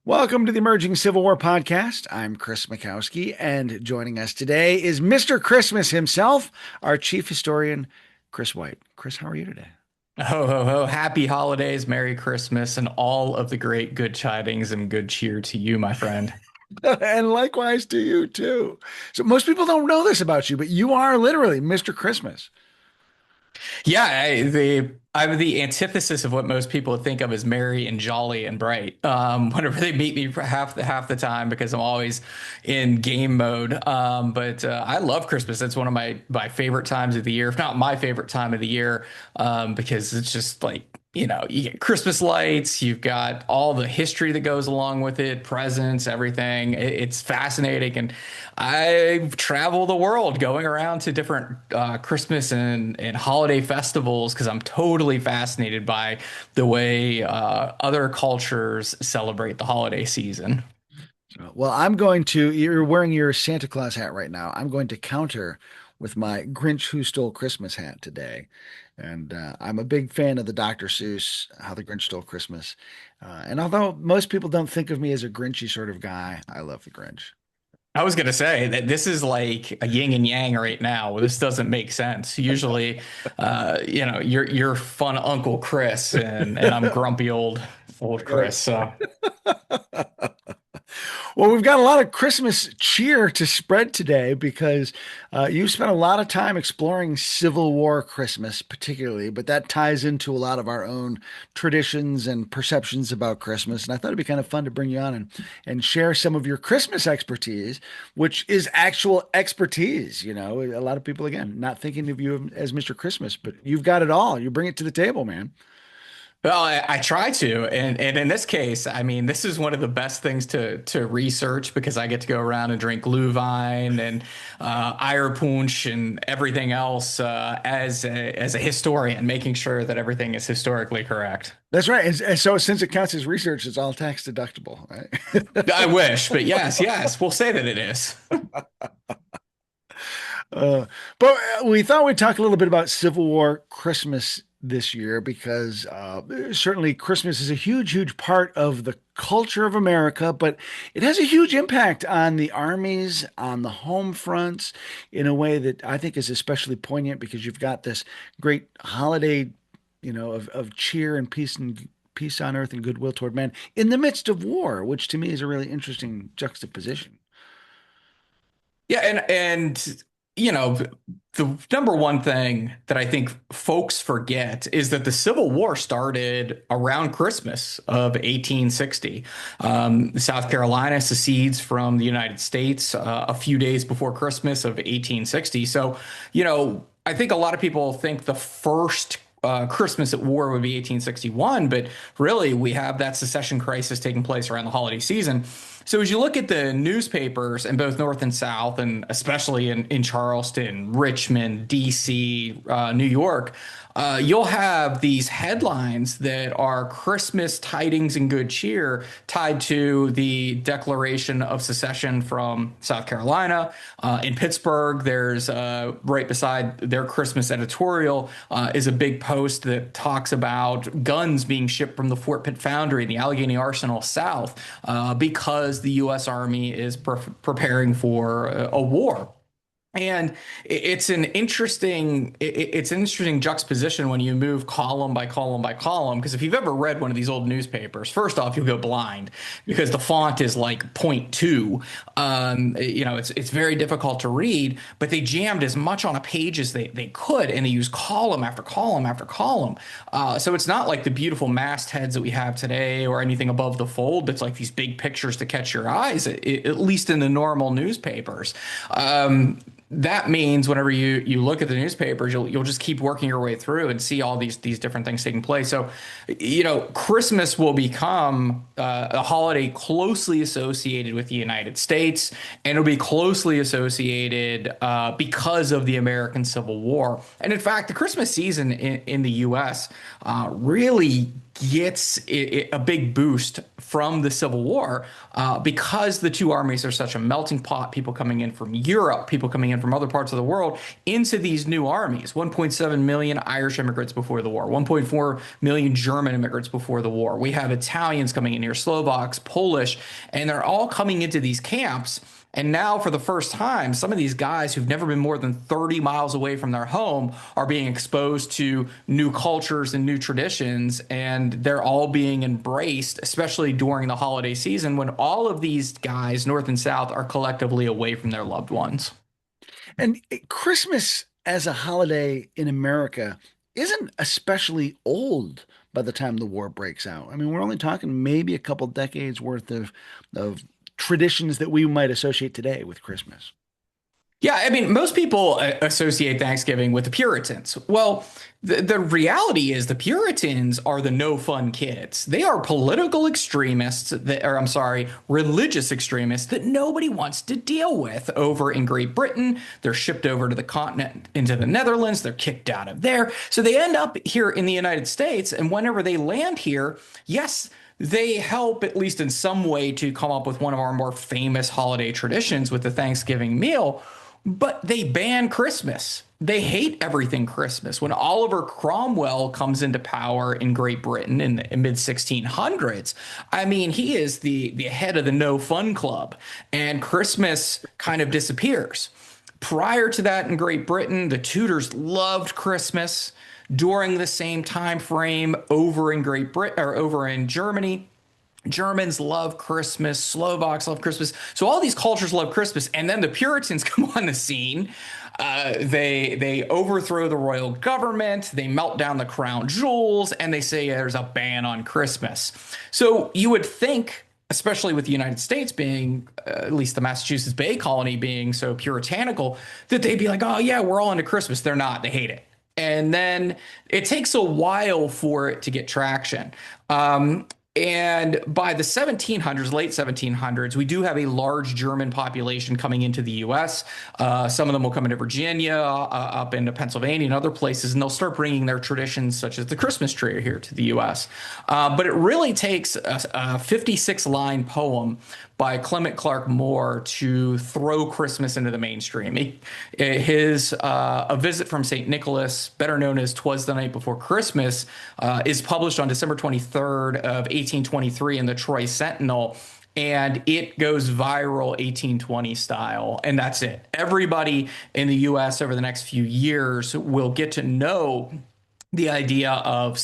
Welcome to the Emerging Civil War podcast. I'm Chris Mikowski, and joining us today is Mr. Christmas himself, our chief historian, Kris White. Kris, how are you today? Ho, ho, ho. Happy holidays, Merry Christmas, and all of the great good tidings and good cheer to you, my friend. And likewise to you, too. So, most people don't know this about you, but you are literally Mr. Christmas. Yeah, I'm the antithesis of what most people think of as merry and jolly and bright. Whenever they meet me for half the time, because I'm always in game mode. But I love Christmas. It's one of my favorite times of the year, if not my favorite time of the year, because it's just like, you get Christmas lights, you've got all the history that goes along with it, presents, everything. It's fascinating. And I travel the world going around to different Christmas and holiday festivals because I'm totally fascinated by the way other cultures celebrate the holiday season. Well, you're wearing your Santa Claus hat right now. I'm going to counter with my Grinch Who Stole Christmas hat today. And I'm a big fan of the Dr. Seuss, How the Grinch Stole Christmas. And although most people don't think of me as a Grinchy sort of guy, I love the Grinch. I was gonna say that this is like a yin and yang right now. This doesn't make sense. Usually, you're fun Uncle Chris, and I'm grumpy old Right. Chris. So Well, we've got a lot of Christmas cheer to spread today because you've spent a lot of time exploring Civil War Christmas, particularly, but that ties into a lot of our own traditions and perceptions about Christmas. And I thought it'd be kind of fun to bring you on and share some of your Christmas expertise, which is actual expertise. You know, a lot of people, again, not thinking of you as Mr. Christmas, but you've got it all. You bring it to the table, man. Well, I try to, and in this case, I mean, this is one of the best things to research because I get to go around and drink Glühwein and Eierpunsch and everything else as a historian, making sure that everything is historically correct. That's right. And so since it counts as research, it's all tax deductible, I right? wish, but yes, we'll say that it is. Uh, but we thought we'd talk a little bit about Civil War Christmas this year because certainly Christmas is a huge, huge part of the culture of America, but it has a huge impact on the armies, on the home fronts, in a way that I think is especially poignant because you've got this great holiday, of cheer and peace on earth and goodwill toward men in the midst of war, which to me is a really interesting juxtaposition. Yeah, and the number one thing that I think folks forget is that the Civil War started around Christmas of 1860. South Carolina secedes from the United States a few days before Christmas of 1860. So, I think a lot of people think the first Christmas at war would be 1861, but really we have that secession crisis taking place around the holiday season. So as you look at the newspapers in both North and South, and especially in Charleston, Richmond, DC, New York, you'll have these headlines that are Christmas tidings and good cheer tied to the declaration of secession from South Carolina. In Pittsburgh, there's right beside their Christmas editorial is a big post that talks about guns being shipped from the Fort Pitt Foundry and the Allegheny Arsenal south because the U.S. Army is preparing for a war. And it's an interesting juxtaposition when you move column by column by column. Because if you've ever read one of these old newspapers, first off, you'll go blind because the font is like point 0.2. It's very difficult to read, but they jammed as much on a page as they could, and they use column after column after column. So it's not like the beautiful mastheads that we have today or anything above the fold. That's like these big pictures to catch your eyes, at least in the normal newspapers. That means whenever you look at the newspapers, you'll just keep working your way through and see all these different things taking place. So, Christmas will become a holiday closely associated with the United States, and it'll be closely associated because of the American Civil War. And in fact, the Christmas season in the U.S. Really gets a big boost from the Civil War because the two armies are such a melting pot. People coming in from Europe, people coming in from other parts of the world into these new armies. 1.7 million Irish immigrants before the war, 1.4 million German immigrants before the war. We have Italians coming in here, Slovaks, Polish, and they're all coming into these camps. And now, for the first time, some of these guys who've never been more than 30 miles away from their home are being exposed to new cultures and new traditions, and they're all being embraced, especially during the holiday season when all of these guys, North and South, are collectively away from their loved ones. And Christmas as a holiday in America isn't especially old by the time the war breaks out. I mean, we're only talking maybe a couple decades worth of traditions that we might associate today with Christmas. Yeah, I mean, most people associate Thanksgiving with the Puritans. Well, the reality is the Puritans are the no fun kids. They are political extremists that, or I'm sorry, religious extremists that nobody wants to deal with over in Great Britain. They're shipped over to the continent into the Netherlands. They're kicked out of there. So they end up here in the United States. And whenever they land here, yes, they help at least in some way to come up with one of our more famous holiday traditions with the Thanksgiving meal. But they ban Christmas. They hate everything Christmas. When Oliver Cromwell comes into power in Great Britain in the mid 1600s, I mean, he is the head of the No Fun Club, and Christmas kind of disappears. Prior to that, in Great Britain, the Tudors loved Christmas. During the same time frame, over in Great Britain or over in Germany, Germans love Christmas, Slovaks love Christmas. So all these cultures love Christmas, and then the Puritans come on the scene. They overthrow the royal government, they melt down the crown jewels, and they say there's a ban on Christmas. So you would think, especially with the United States being, at least the Massachusetts Bay Colony being so puritanical, that they'd be like, oh yeah, we're all into Christmas. They're not. They hate it. And then it takes a while for it to get traction. And by the 1700s, late 1700s, we do have a large German population coming into the US. Some of them will come into Virginia, up into Pennsylvania, and other places, and they'll start bringing their traditions, such as the Christmas tree, here to the US. But it really takes a 56-line poem by Clement Clark Moore to throw Christmas into the mainstream. His A Visit from St. Nicholas, better known as "'Twas the Night Before Christmas," is published on December 23rd of 1823 in the Troy Sentinel. And it goes viral 1820 style. And that's it. Everybody in the US over the next few years will get to know the idea of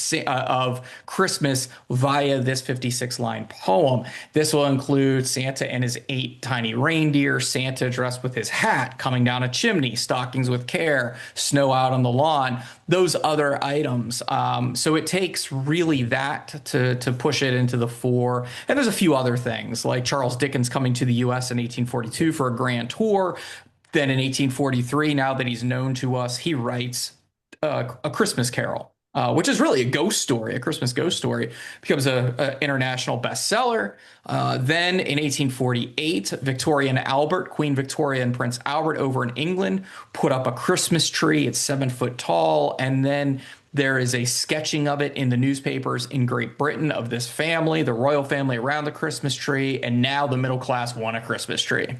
Christmas via this 56-line poem. This will include Santa and his 8 tiny reindeer, Santa dressed with his hat coming down a chimney, stockings with care, snow out on the lawn, those other items. So it takes really that to push it into the fore. And there's a few other things, like Charles Dickens coming to the US in 1842 for a grand tour. Then in 1843, now that he's known to us, he writes A Christmas Carol, which is really a ghost story, a Christmas ghost story, becomes a international bestseller. Then in 1848, Victoria and Albert, Queen Victoria and Prince Albert over in England, put up a Christmas tree. It's 7 foot tall. And then there is a sketching of it in the newspapers in Great Britain of this family, the royal family around the Christmas tree. And now the middle class want a Christmas tree.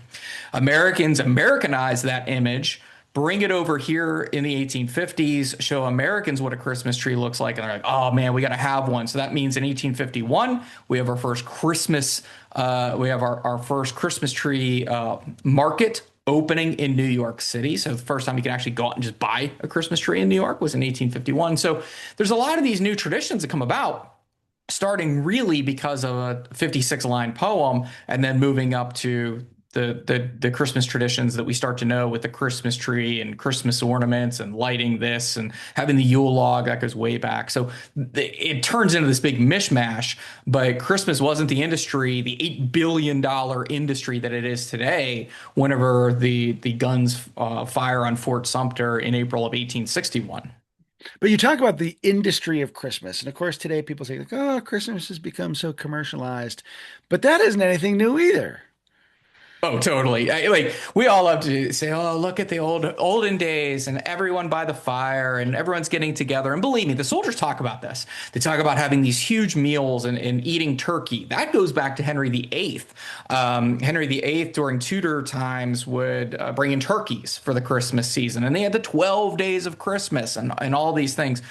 Americans Americanize that image, bring it over here in the 1850s, show Americans what a Christmas tree looks like, and they're like, oh man, we got to have one. So that means in 1851, we have our first our first Christmas tree market opening in New York City. So the first time you can actually go out and just buy a Christmas tree in New York was in 1851. So there's a lot of these new traditions that come about, starting really because of a 56-line poem, and then moving up to the Christmas traditions that we start to know with the Christmas tree and Christmas ornaments and lighting this and having the Yule log that goes way back. So it turns into this big mishmash, but Christmas wasn't the industry, the $8 billion industry that it is today whenever the guns fire on Fort Sumter in April of 1861. But you talk about the industry of Christmas, and of course today people say like, "Oh, Christmas has become so commercialized," but that isn't anything new either. Oh, totally. Like we all love to say, "Oh, look at the olden days," and everyone by the fire, and everyone's getting together. And believe me, the soldiers talk about this. They talk about having these huge meals and eating turkey. That goes back to Henry VIII. Henry VIII during Tudor times would bring in turkeys for the Christmas season, and they had the 12 days of Christmas and all these things.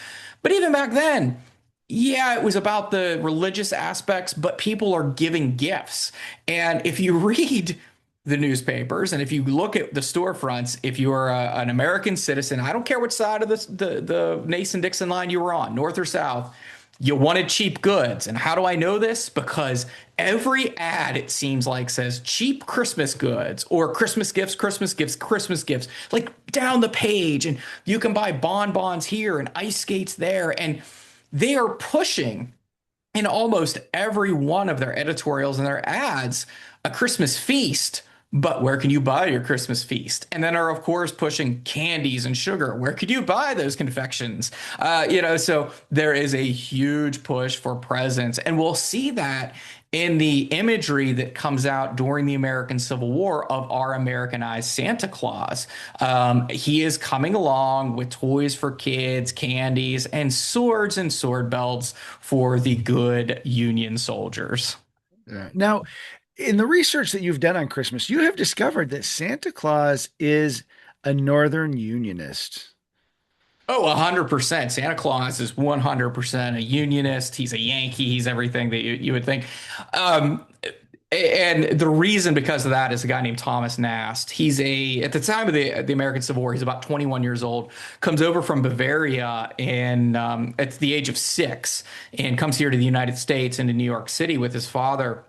But even back then, yeah, it was about the religious aspects, but people are giving gifts. And if you read the newspapers and if you look at the storefronts, if you are an American citizen, I don't care which side of the Mason-Dixon line you were on, north or south, you wanted cheap goods. And how do I know this? Because every ad, it seems like, says cheap Christmas goods or Christmas gifts, Christmas gifts, Christmas gifts, like down the page. And you can buy bonbons here and ice skates there. And they are pushing in almost every one of their editorials and their ads a Christmas feast. But where can you buy your Christmas feast? And then are, of course, pushing candies and sugar. Where could you buy those confections? So there is a huge push for presents. And we'll see that in the imagery that comes out during the American Civil War of our Americanized Santa Claus. He is coming along with toys for kids, candies, and sword belts for the good Union soldiers. Yeah. Now, in the research that you've done on Christmas, you have discovered that Santa Claus is a Northern Unionist. Oh, 100%. Santa Claus is 100% a unionist. He's a Yankee. He's everything that you would think. Um, and the reason because of that is a guy named Thomas Nast. At the time of the American Civil War, he's about 21 years old, comes over from Bavaria and at the age of 6 and comes here to the United States and to New York City with his father.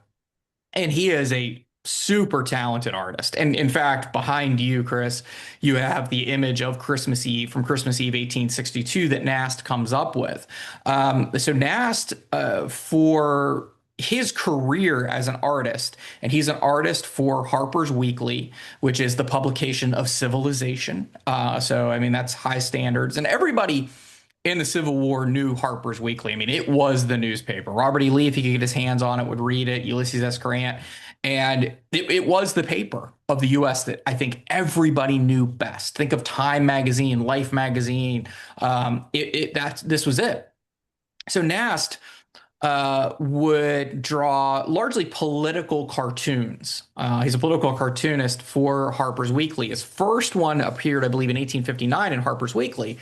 And he is a super talented artist. And in fact, behind you, Chris, you have the image of Christmas Eve from Christmas Eve 1862 that Nast comes up with. So Nast, for his career as an artist, and he's an artist for Harper's Weekly, which is the publication of Civilization. I mean, that's high standards. And everybody in the Civil War knew Harper's Weekly. I mean, it was the newspaper. Robert E. Lee, if he could get his hands on it, would read it. Ulysses S. Grant. And it was the paper of the U.S. that I think everybody knew best. Think of Time Magazine, Life Magazine. This was it. So Nast would draw largely political cartoons. He's a political cartoonist for Harper's Weekly. His first one appeared, I believe, in 1859 in Harper's Weekly.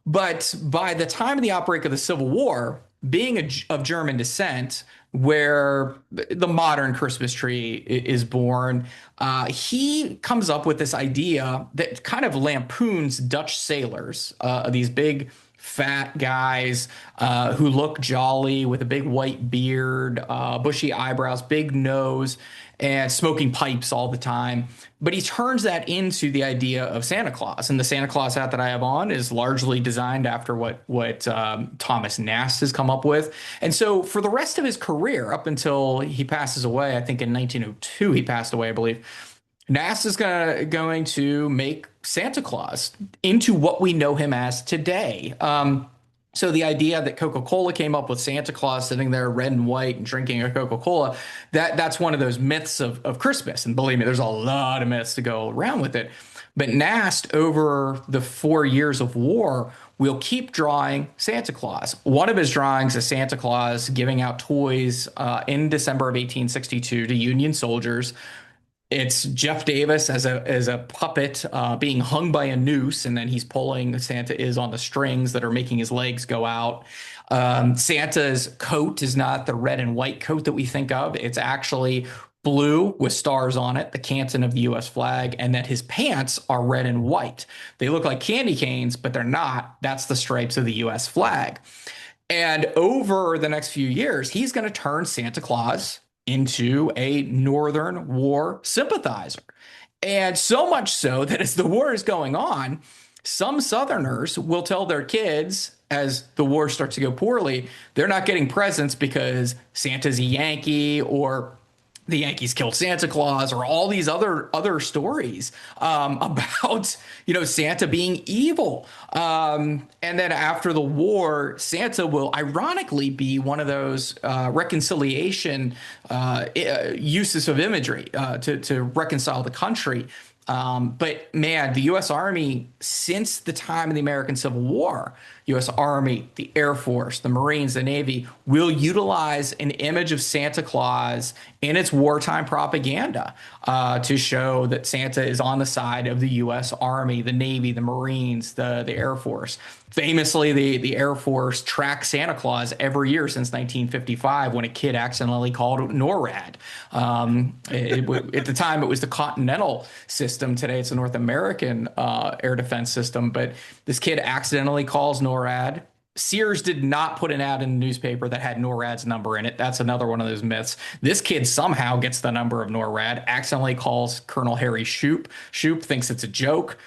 But by the time of the outbreak of the Civil War, being of German descent, where the modern Christmas tree is born, he comes up with this idea that kind of lampoons Dutch sailors, these big fat guys who look jolly with a big white beard, bushy eyebrows, big nose, and smoking pipes all the time. But he turns that into the idea of Santa Claus. And the Santa Claus hat that I have on is largely designed after what Thomas Nast has come up with. And so for the rest of his career, up until he passes away, I think in 1902 he passed away, I believe, Nast is going to make Santa Claus into what we know him as today. So the idea that Coca-Cola came up with Santa Claus sitting there red and white and drinking a Coca-Cola, that's one of those myths of Christmas. And believe me, there's a lot of myths to go around with it. But Nast, over the 4 years of war, will keep drawing Santa Claus. One of his drawings is Santa Claus giving out toys in December of 1862 to Union soldiers. It's Jeff Davis as a puppet being hung by a noose, and then he's pulling. Santa is on the strings that are making his legs go out. Santa's coat is not the red and white coat that we think of. It's actually blue with stars on it, the canton of the U.S. flag, and that his pants are red and white. They look like candy canes, but they're not. That's the stripes of the U.S. flag. And over the next few years, he's going to turn Santa Claus into a Northern war sympathizer. And so much so that as the war is going on, some Southerners will tell their kids as the war starts to go poorly, they're not getting presents because Santa's a Yankee or the Yankees killed Santa Claus, or all these other stories about Santa being evil. And then after the war, Santa will ironically be one of those reconciliation uses of imagery to reconcile the country. But man, the U.S. Army, since the time of the American Civil War, U.S. Army, the Air Force, the Marines, the Navy will utilize an image of Santa Claus in its wartime propaganda to show that Santa is on the side of the U.S. Army, the Navy, the Marines, the Air Force. Famously, the Air Force tracked Santa Claus every year since 1955 when a kid accidentally called it NORAD. At the time, it was the Continental system. Today, it's the North American air defense system. But this kid accidentally calls NORAD. Sears did not put an ad in the newspaper that had NORAD's number in it. That's another one of those myths. This kid somehow gets the number of NORAD, accidentally calls Colonel Harry Shoup. Shoup thinks it's a joke.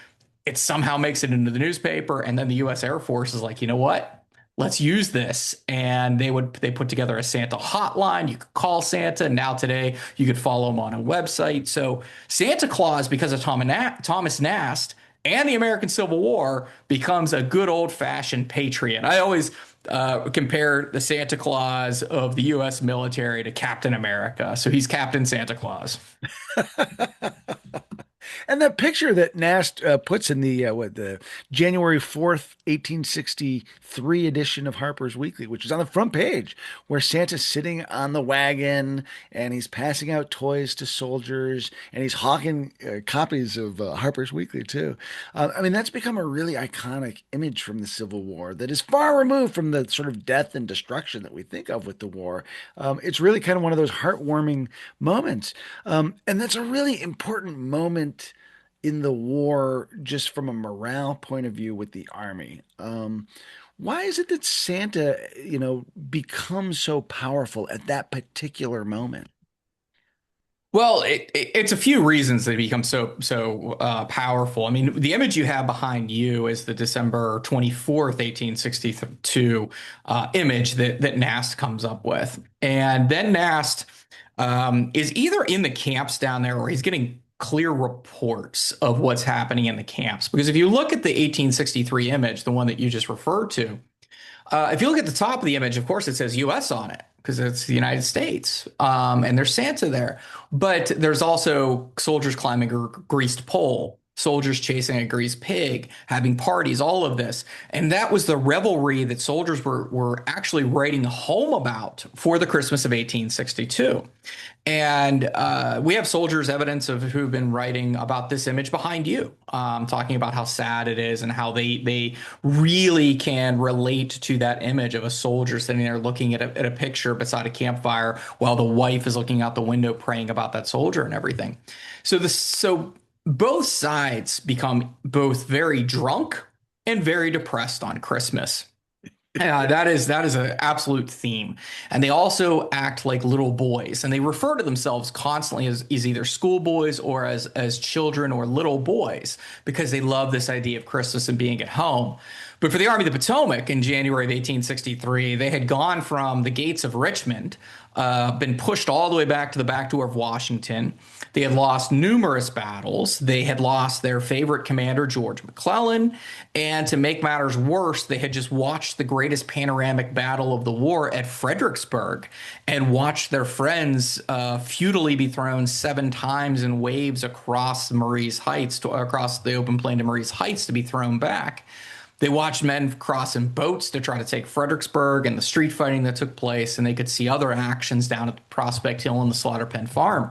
It somehow makes it into the newspaper, and then the U.S. Air Force is like, you know what? Let's use this. And they put together a Santa hotline. You could call Santa. Now today, you could follow him on a website. So Santa Claus, because of Thomas Nast and the American Civil War, becomes a good old-fashioned patriot. I always compare the Santa Claus of the U.S. military to Captain America. So he's Captain Santa Claus. And that picture that Nast puts in the January 4th, 1863 edition of Harper's Weekly, which is on the front page, where Santa's sitting on the wagon and he's passing out toys to soldiers and he's hawking copies of Harper's Weekly too. I mean, that's become a really iconic image from the Civil War that is far removed from the sort of death and destruction that we think of with the war. It's really kind of one of those heartwarming moments. And that's a really important moment in the war, just from a morale point of view with the army. Why is it that Santa, becomes so powerful at that particular moment? Well, it's a few reasons they become so powerful. I mean, the image you have behind you is the December 24th, 1862 image that Nast comes up with. And then Nast is either in the camps down there or he's getting clear reports of what's happening in the camps. Because if you look at the 1863 image, the one that you just referred to, if you look at the top of the image, of course, it says US on it because it's the United States. And there's Santa there. But there's also soldiers climbing a greased pole, soldiers chasing a greased pig, having parties, all of this. And that was the revelry that soldiers were actually writing home about for the Christmas of 1862. And we have soldiers' evidence of who've been writing about this image behind you, talking about how sad it is and how they really can relate to that image of a soldier sitting there looking at a picture beside a campfire while the wife is looking out the window praying about that soldier and everything. So both sides become both very drunk and very depressed on Christmas. Yeah, that is an absolute theme. And they also act like little boys, and they refer to themselves constantly as either schoolboys or as children or little boys because they love this idea of Christmas and being at home. But for the Army of the Potomac in January of 1863, they had gone from the gates of Richmond, been pushed all the way back to the back door of Washington. They had lost numerous battles. They had lost their favorite commander, George McClellan. And to make matters worse, they had just watched the greatest panoramic battle of the war at Fredericksburg and watched their friends futilely be thrown 7 times in waves across Marie's Heights, across the open plain to Marie's Heights to be thrown back. They watched men cross in boats to try to take Fredericksburg and the street fighting that took place, and they could see other actions down at Prospect Hill and the Slaughter Pen Farm.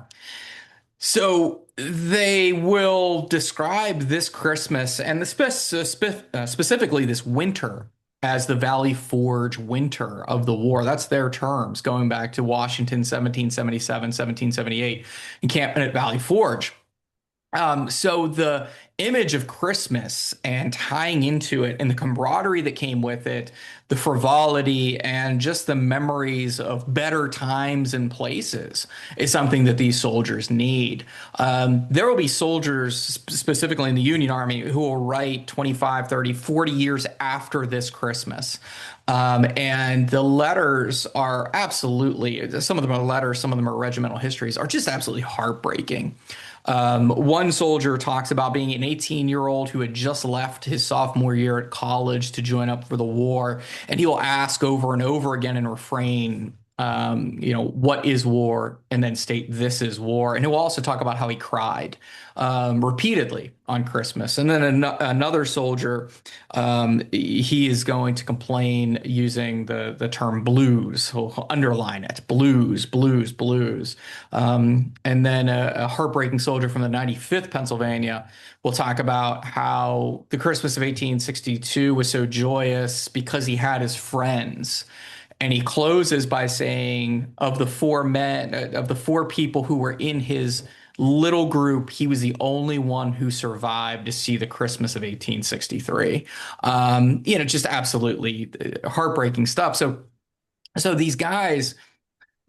So they will describe this Christmas and specifically this winter as the Valley Forge winter of the war. That's their terms, going back to Washington 1777, 1778, encampment at Valley Forge. So the image of Christmas and tying into it and the camaraderie that came with it, the frivolity and just the memories of better times and places is something that these soldiers need. There will be soldiers specifically in the Union Army who will write 25, 30, 40 years after this Christmas. And the letters are absolutely, some of them are letters, some of them are regimental histories, are just absolutely heartbreaking. One soldier talks about being an 18-year-old who had just left his sophomore year at college to join up for the war, and he will ask over and over again and refrain, what is war? And then state this is war. And he'll also talk about how he cried repeatedly on Christmas. And then another soldier, he is going to complain using the term blues. He'll underline it, blues, blues, blues. And then a heartbreaking soldier from the 95th Pennsylvania will talk about how the Christmas of 1862 was so joyous because he had his friends. And he closes by saying, of the four people who were in his little group, he was the only one who survived to see the Christmas of 1863. Just absolutely heartbreaking stuff. So these guys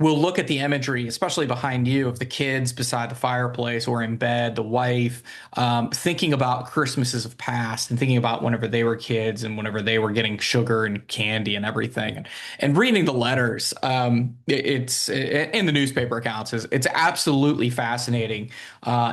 we'll look at the imagery, especially behind you, of the kids beside the fireplace or in bed, the wife, thinking about Christmases of past and thinking about whenever they were kids and whenever they were getting sugar and candy and everything, and reading the letters. It's in the newspaper accounts. It's absolutely fascinating.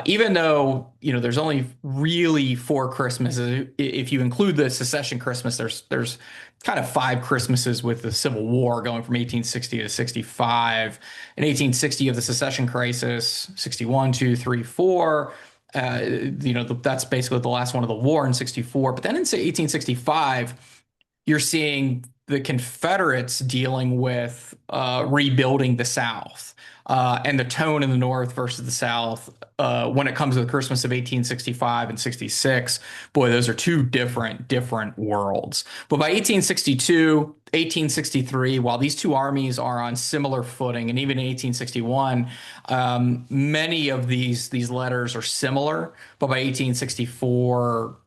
Even though there's only really four Christmases. If you include the secession Christmas, there's kind of five Christmases with the Civil War going from 1860 to 65. In 1860 of the secession crisis, 61, 2, 3, 4. That's basically the last one of the war in 64. But then in 1865, you're seeing the Confederates dealing with rebuilding the South. And the tone in the North versus the South when it comes to the Christmas of 1865 and 66. Boy, those are two different worlds. But by 1862, 1863, while these two armies are on similar footing, and even in 1861, many of these letters are similar. But by 1864,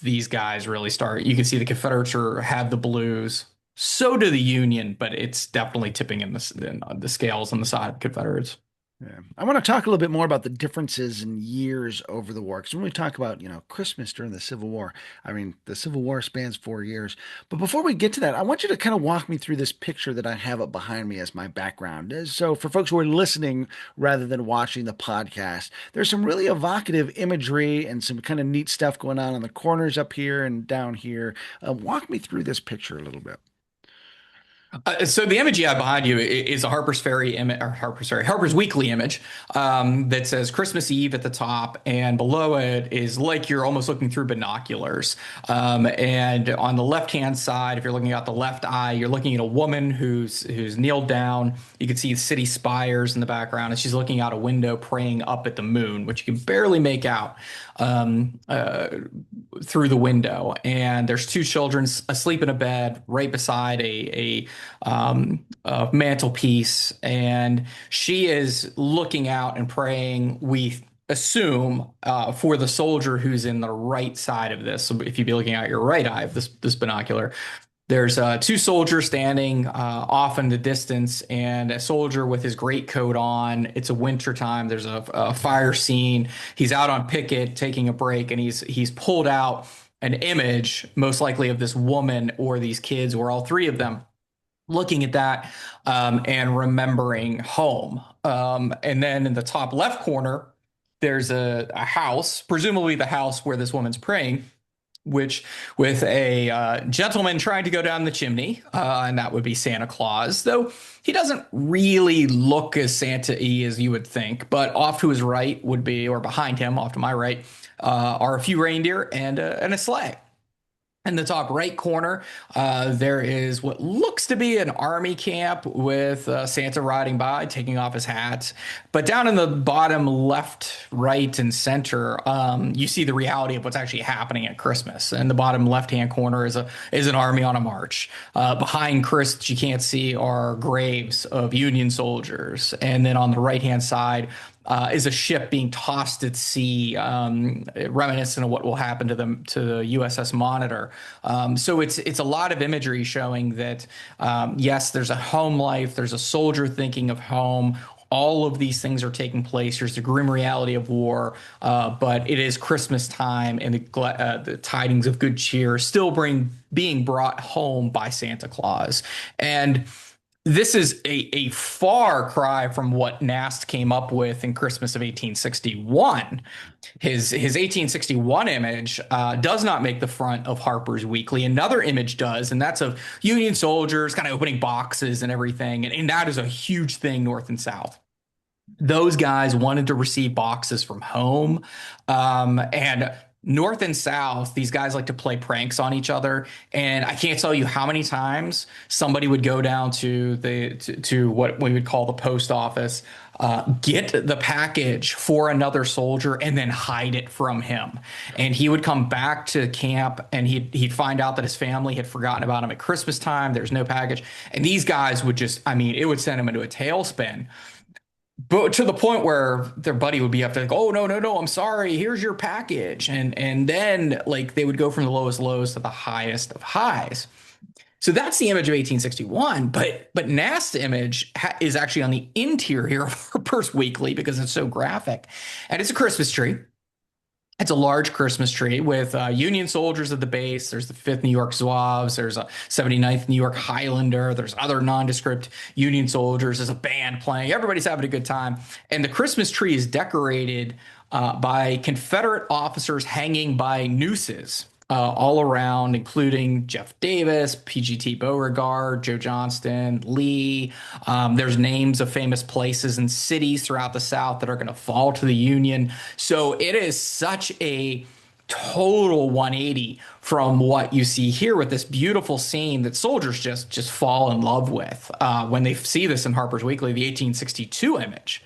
these guys really start. You can see the Confederates have the blues. So do the Union, but it's definitely tipping in the scales on the side of Confederates. Yeah. I want to talk a little bit more about the differences in years over the war. Because when we talk about, Christmas during the Civil War, I mean, the Civil War spans 4 years. But before we get to that, I want you to kind of walk me through this picture that I have up behind me as my background. So for folks who are listening rather than watching the podcast, there's some really evocative imagery and some kind of neat stuff going on the corners up here and down here. Walk me through this picture a little bit. So the image you have behind you is a Harper's Ferry image, or Harper's Weekly image that says Christmas Eve at the top, and below it is like you're almost looking through binoculars. And on the left-hand side, if you're looking out the left eye, you're looking at a woman who's kneeled down. You can see the city spires in the background, and she's looking out a window praying up at the moon, which you can barely make out through the window. And there's two children asleep in a bed right beside a mantelpiece, and she is looking out and praying, we assume, for the soldier who's in the right side of this. So if you'd be looking out your right eye of this binocular, there's two soldiers standing off in the distance, and a soldier with his greatcoat on. It's a winter time. There's a fire scene. He's out on picket taking a break, and he's pulled out an image, most likely of this woman or these kids, or all three of them, looking at that and remembering home. And then in the top left corner, there's a house, presumably the house where this woman's praying, which with a gentleman trying to go down the chimney, and that would be Santa Claus, though he doesn't really look as Santa-y as you would think. But off to his right would be, or behind him, off to my right, are a few reindeer and a sleigh. In the top right corner, there is what looks to be an army camp with Santa riding by, taking off his hat. But down in the bottom left, right, and center, you see the reality of what's actually happening at Christmas. And the bottom left-hand corner is an army on a march. Behind Kris, that you can't see, are graves of Union soldiers. And then on the right-hand side is a ship being tossed at sea, reminiscent of what will happen to them to the USS Monitor. So it's a lot of imagery showing that yes, there's a home life, there's a soldier thinking of home. All of these things are taking place. There's the grim reality of war, but it is Christmas time, and the tidings of good cheer still being brought home by Santa Claus. And this is a far cry from what Nast came up with in Christmas of 1861. His 1861 image does not make the front of Harper's Weekly. Another image does, and that's of Union soldiers kind of opening boxes and everything. And that is a huge thing north and south. Those guys wanted to receive boxes from home. And North and South, these guys like to play pranks on each other. And I can't tell you how many times somebody would go down to what we would call the post office, get the package for another soldier, and then hide it from him. And he would come back to camp, and he'd find out that his family had forgotten about him at Christmas time. There's no package. And these guys would just, I mean, it would send him into a tailspin. But to the point where their buddy would be up there like, oh no, no, no, I'm sorry, here's your package. And then like they would go from the lowest lows to the highest of highs. So that's the image of 1861. But Nast's image is actually on the interior of Harper's Weekly because it's so graphic. And it's a Christmas tree. It's a large Christmas tree with Union soldiers at the base. There's the 5th New York Zouaves. There's a 79th New York Highlander. There's other nondescript Union soldiers. There's a band playing. Everybody's having a good time. And the Christmas tree is decorated by Confederate officers hanging by nooses all around, including Jeff Davis, PGT Beauregard, Joe Johnston, Lee. There's names of famous places and cities throughout the South that are going to fall to the Union. So it is such a total 180 from what you see here with this beautiful scene that soldiers just fall in love with when they see this in Harper's Weekly, the 1862 image.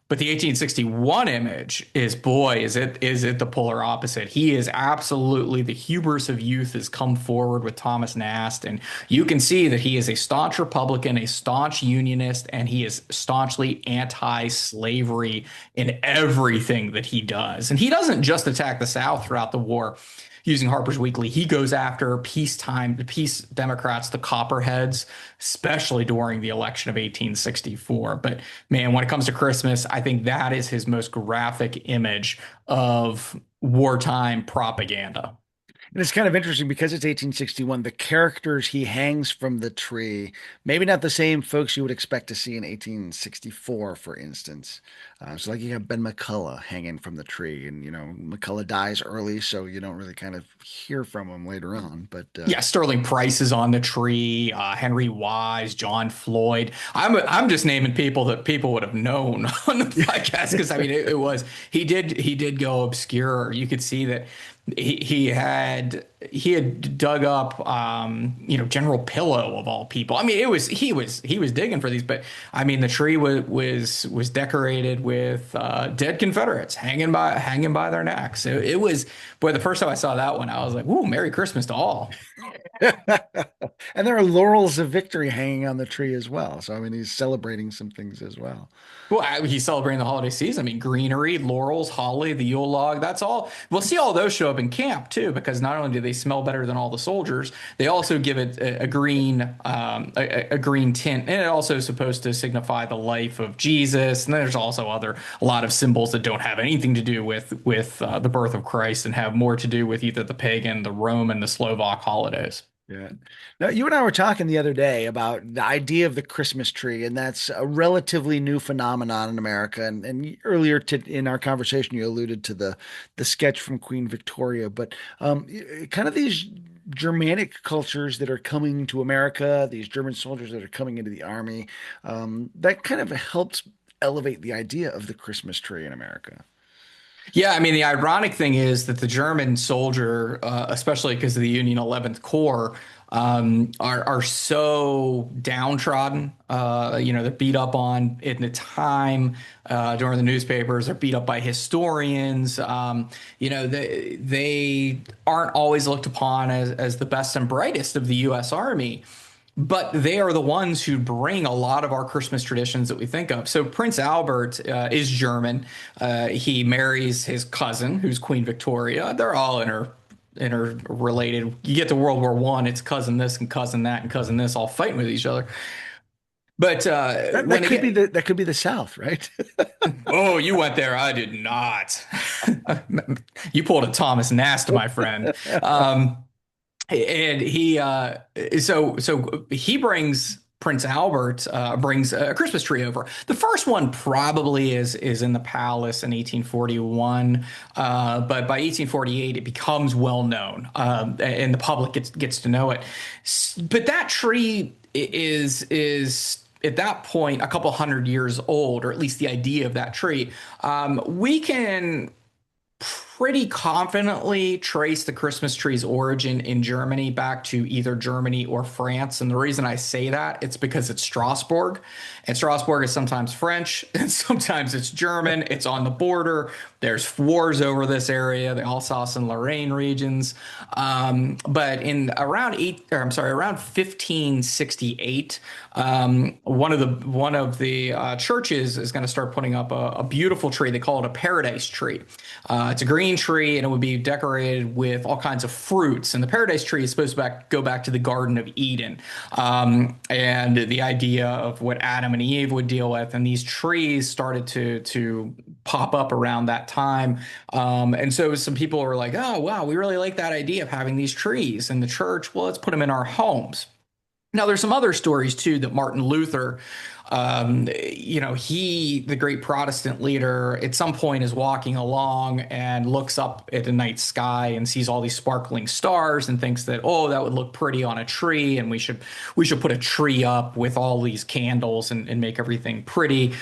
But the 1861 image is, boy, is it the polar opposite. He is absolutely the hubris of youth has come forward with Thomas Nast, and you can see that he is a staunch Republican, a staunch Unionist, and he is staunchly anti-slavery in everything that he does. And he doesn't just attack the South throughout the war using Harper's Weekly. He goes after peacetime, the peace Democrats, the Copperheads, especially during the election of 1864. But man, when it comes to Christmas, I think that is his most graphic image of wartime propaganda. And it's kind of interesting because it's 1861. The characters he hangs from the tree, maybe not the same folks you would expect to see in 1864, for instance. So, like you have Ben McCullough hanging from the tree, and McCullough dies early, so you don't really kind of hear from him later on. But Yeah, Sterling Price is on the tree. Henry Wise, John Floyd. I'm just naming people that people would have known on the podcast because I mean he did go obscure. You could see that he had dug up General Pillow of all people. I mean he was digging for these, but I mean the tree was decorated with dead Confederates hanging by their necks. It was, boy, the first time I saw that one I was like, "Ooh, Merry Christmas to all." and there are laurels of victory hanging on the tree as well. So I mean he's celebrating some things as well. Well, he's celebrating the holiday season. I mean, greenery, laurels, holly, the Yule log, that's all. We'll see all those show up in camp too, because not only do they smell better than all the soldiers, they also give it a green tint. And it also is supposed to signify the life of Jesus. And there's also a lot of symbols that don't have anything to do with the birth of Christ and have more to do with either the pagan, the Roman, the Slovak holidays. Yeah. Now, you and I were talking the other day about the idea of the Christmas tree, and that's a relatively new phenomenon in America. And earlier in our conversation, you alluded to the sketch from Queen Victoria, but kind of these Germanic cultures that are coming to America, these German soldiers that are coming into the army, that kind of helps elevate the idea of the Christmas tree in America. Yeah, I mean, the ironic thing is that the German soldier, especially because of the Union 11th Corps, are so downtrodden. They're beat up on in the time during the newspapers. They're beat up by historians. They aren't always looked upon as the best and brightest of the U.S. Army. but they are the ones who bring a lot of our Christmas traditions that we think of. So Prince Albert is German. He marries his cousin, who's Queen Victoria. They're all interrelated. You get to World War One, it's cousin this and cousin that and cousin this all fighting with each other. But when That they could be get, that could be the South, right? oh, you went there. I did not. You pulled a Thomas Nast, my friend. Um, and so he brings Prince Albert brings a Christmas tree over. The first one probably is in the palace in 1841, but by 1848 it becomes well known, and the public gets to know it. But that tree is at that point a couple hundred years old, or at least the idea of that tree. We can pretty confidently trace the Christmas tree's origin in Germany back to either Germany or France. And the reason I say that, it's because it's Strasbourg. And Strasbourg is sometimes French and sometimes it's German. It's on the border. There's wars over this area, the Alsace and Lorraine regions. But in around 1568, one of the churches is going to start putting up a beautiful tree. They call it a paradise tree. It's a green tree, and it would be decorated with all kinds of fruits. And the paradise tree is supposed to go back to the Garden of Eden, and the idea of what Adam and Eve would deal with. And these trees started to pop up around that time. And so some people were like, "Oh, wow, we really like that idea of having these trees in the church. Well, let's put them in our homes." Now, there's some other stories too that Martin Luther, the great Protestant leader, at some point is walking along and looks up at the night sky and sees all these sparkling stars and thinks that, oh, that would look pretty on a tree, and we should put a tree up with all these candles and make everything pretty.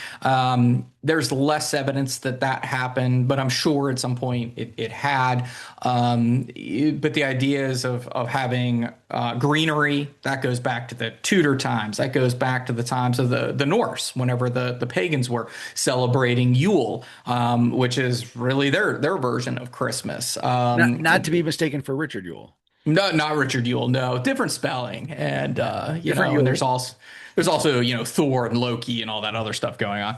There's less evidence that that happened, but I'm sure at some point it had. But the ideas of having greenery, that goes back to the Tudor times. That goes back to the times of the Norse, whenever the pagans were celebrating Yule, which is really their version of Christmas. Not to be mistaken for Richard Yule. No, not Richard Yule, no, different spelling, and Different and Yule. there's also Thor and Loki and all that other stuff going on.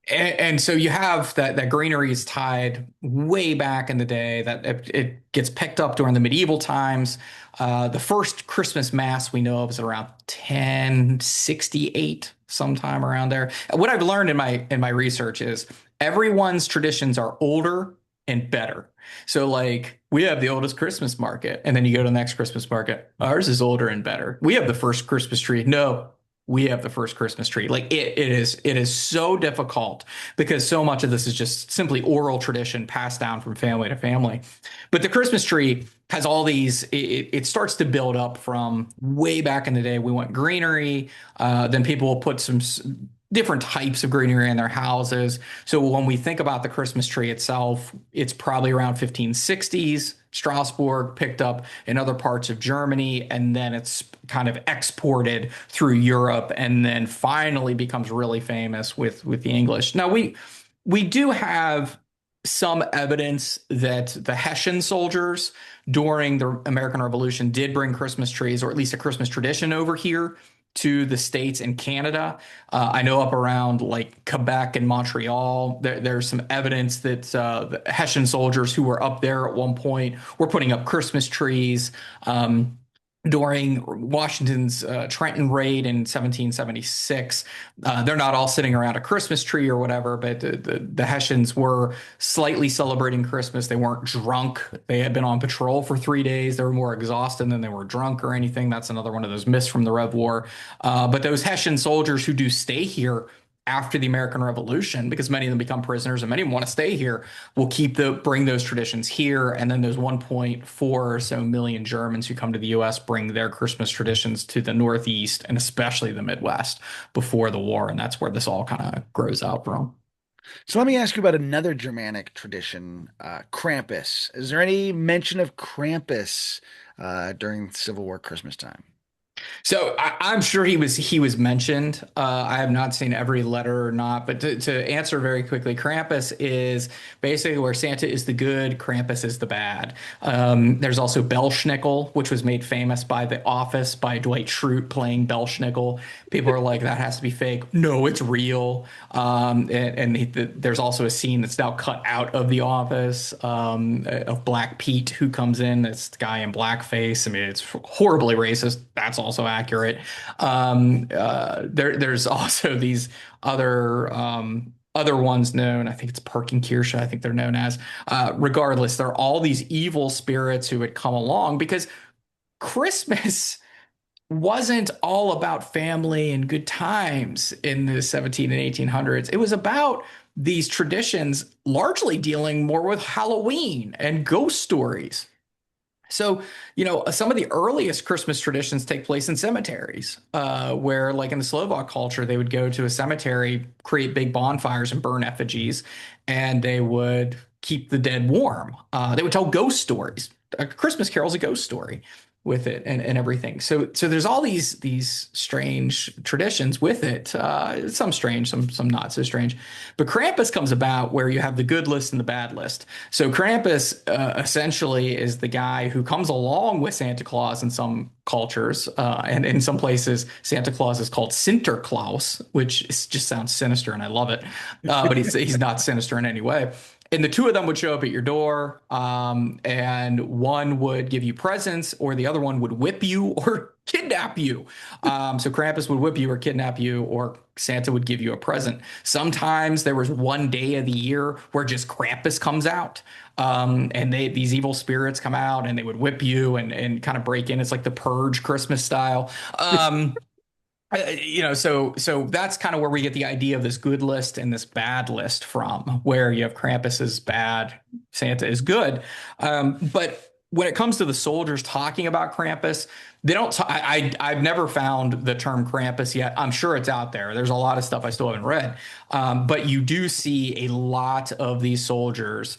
And so you have that greenery is tied way back in the day, that it gets picked up during the medieval times. The first Christmas mass we know of is around 1068, sometime around there. What I've learned in my research is everyone's traditions are older and better. So like we have the oldest Christmas market, and then you go to the next Christmas market. Ours is older and better. We have the first Christmas tree. No, we have the first Christmas tree. Like it is so difficult because so much of this is just simply oral tradition passed down from family to family. But the Christmas tree has all these, it starts to build up from way back in the day. We want greenery, then people will put some different types of greenery in their houses. So when we think about the Christmas tree itself, it's probably around 1560s. Strasbourg picked up in other parts of Germany, and then it's kind of exported through Europe, and then finally becomes really famous with the English. Now we do have some evidence that the Hessian soldiers during the American Revolution did bring Christmas trees, or at least a Christmas tradition, over here to the States and Canada. I know up around like Quebec and Montreal, there's some evidence that the Hessian soldiers who were up there at one point were putting up Christmas trees. During Washington's Trenton raid in 1776. They're not all sitting around a Christmas tree or whatever, but the Hessians were slightly celebrating Christmas. They weren't drunk. They had been on patrol for 3 days. They were more exhausted than they were drunk or anything. That's another one of those myths from the Rev War. But those Hessian soldiers who do stay here after the American Revolution, because many of them become prisoners and many of them want to stay here, will bring those traditions here. And then those 1.4 or so million Germans who come to the US bring their Christmas traditions to the Northeast and especially the Midwest before the war. And that's where this all kind of grows out from. So let me ask you about another Germanic tradition, Krampus. Is there any mention of Krampus during Civil War Christmas time? So I'm sure he was mentioned. I have not seen every letter or not, but to answer very quickly, Krampus is basically where Santa is the good, Krampus is the bad. There's also Belschnickel, which was made famous by The Office by Dwight Schrute playing Belschnickel. People are like, that has to be fake. No, it's real. There's also a scene that's now cut out of The Office of Black Pete who comes in. That's the guy in blackface. I mean, it's horribly racist. That's also accurate. There's also these other ones known. I think it's Perkinkirsche. I think they're known as. Regardless, they're all these evil spirits who had come along because Christmas wasn't all about family and good times in the 17 and 1800s. It was about these traditions largely dealing more with Halloween and ghost stories. So, some of the earliest Christmas traditions take place in cemeteries, where, like in the Slovak culture, they would go to a cemetery, create big bonfires, and burn effigies, and they would keep the dead warm. They would tell ghost stories. A Christmas Carol is a ghost story with it and everything. So there's all these strange traditions with it. Some strange, some not so strange. But Krampus comes about where you have the good list and the bad list. So Krampus essentially is the guy who comes along with Santa Claus in some cultures, and in some places Santa Claus is called Sinterklaas, which just sounds sinister, and I love it. But he's not sinister in any way. And the two of them would show up at your door, and one would give you presents, or the other one would whip you or kidnap you. So Krampus would whip you or kidnap you, or Santa would give you a present. Sometimes there was one day of the year where just Krampus comes out, and these evil spirits come out and they would whip you and kind of break in. It's like the Purge Christmas style. So that's kind of where we get the idea of this good list and this bad list from, where you have Krampus is bad, Santa is good. But when it comes to the soldiers talking about Krampus, they don't. I've never found the term Krampus yet. I'm sure it's out there. There's a lot of stuff I still haven't read, but you do see a lot of these soldiers,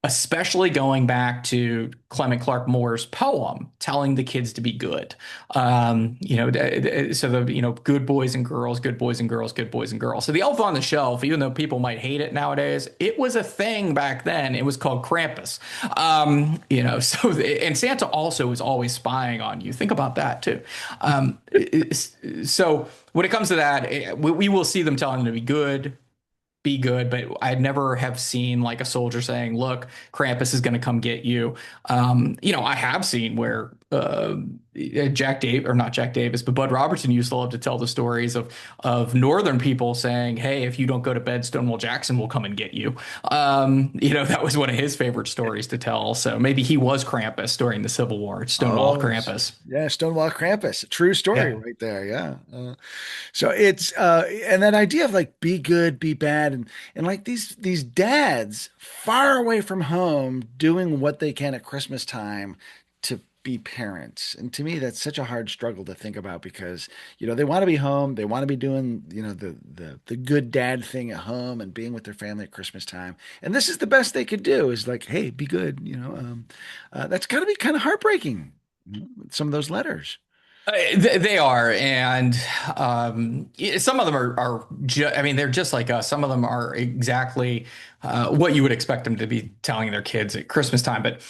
especially going back to Clement Clark Moore's poem, telling the kids to be good. So good boys and girls, good boys and girls, good boys and girls. So the elf on the shelf, even though people might hate it nowadays, it was a thing back then. It was called Krampus. And Santa also was always spying on you. Think about that too. So when it comes to that, we will see them telling them to be good, but I never have seen like a soldier saying, "Look, Krampus is going to come get you." I have seen where Jack Dave or not Jack Davis, but Bud Robertson used to love to tell the stories of Northern people saying, "Hey, if you don't go to bed, Stonewall Jackson will come and get you." That was one of his favorite stories to tell. So maybe he was Krampus during the Civil War. Stonewall Oh, Krampus. yeah, Stonewall Krampus, a true story Yeah. right there. Yeah. So it's and that idea of like be good, be bad, and like these dads far away from home doing what they can at Christmas time to be parents. And to me, that's such a hard struggle to think about because they want to be home, they want to be doing the good dad thing at home and being with their family at Christmas time. And this is the best they could do is like, hey, be good. That's got to be kind of heartbreaking. Some of those letters. They are, and some of them I mean, they're just like us. Some of them are exactly what you would expect them to be telling their kids at Christmas time. But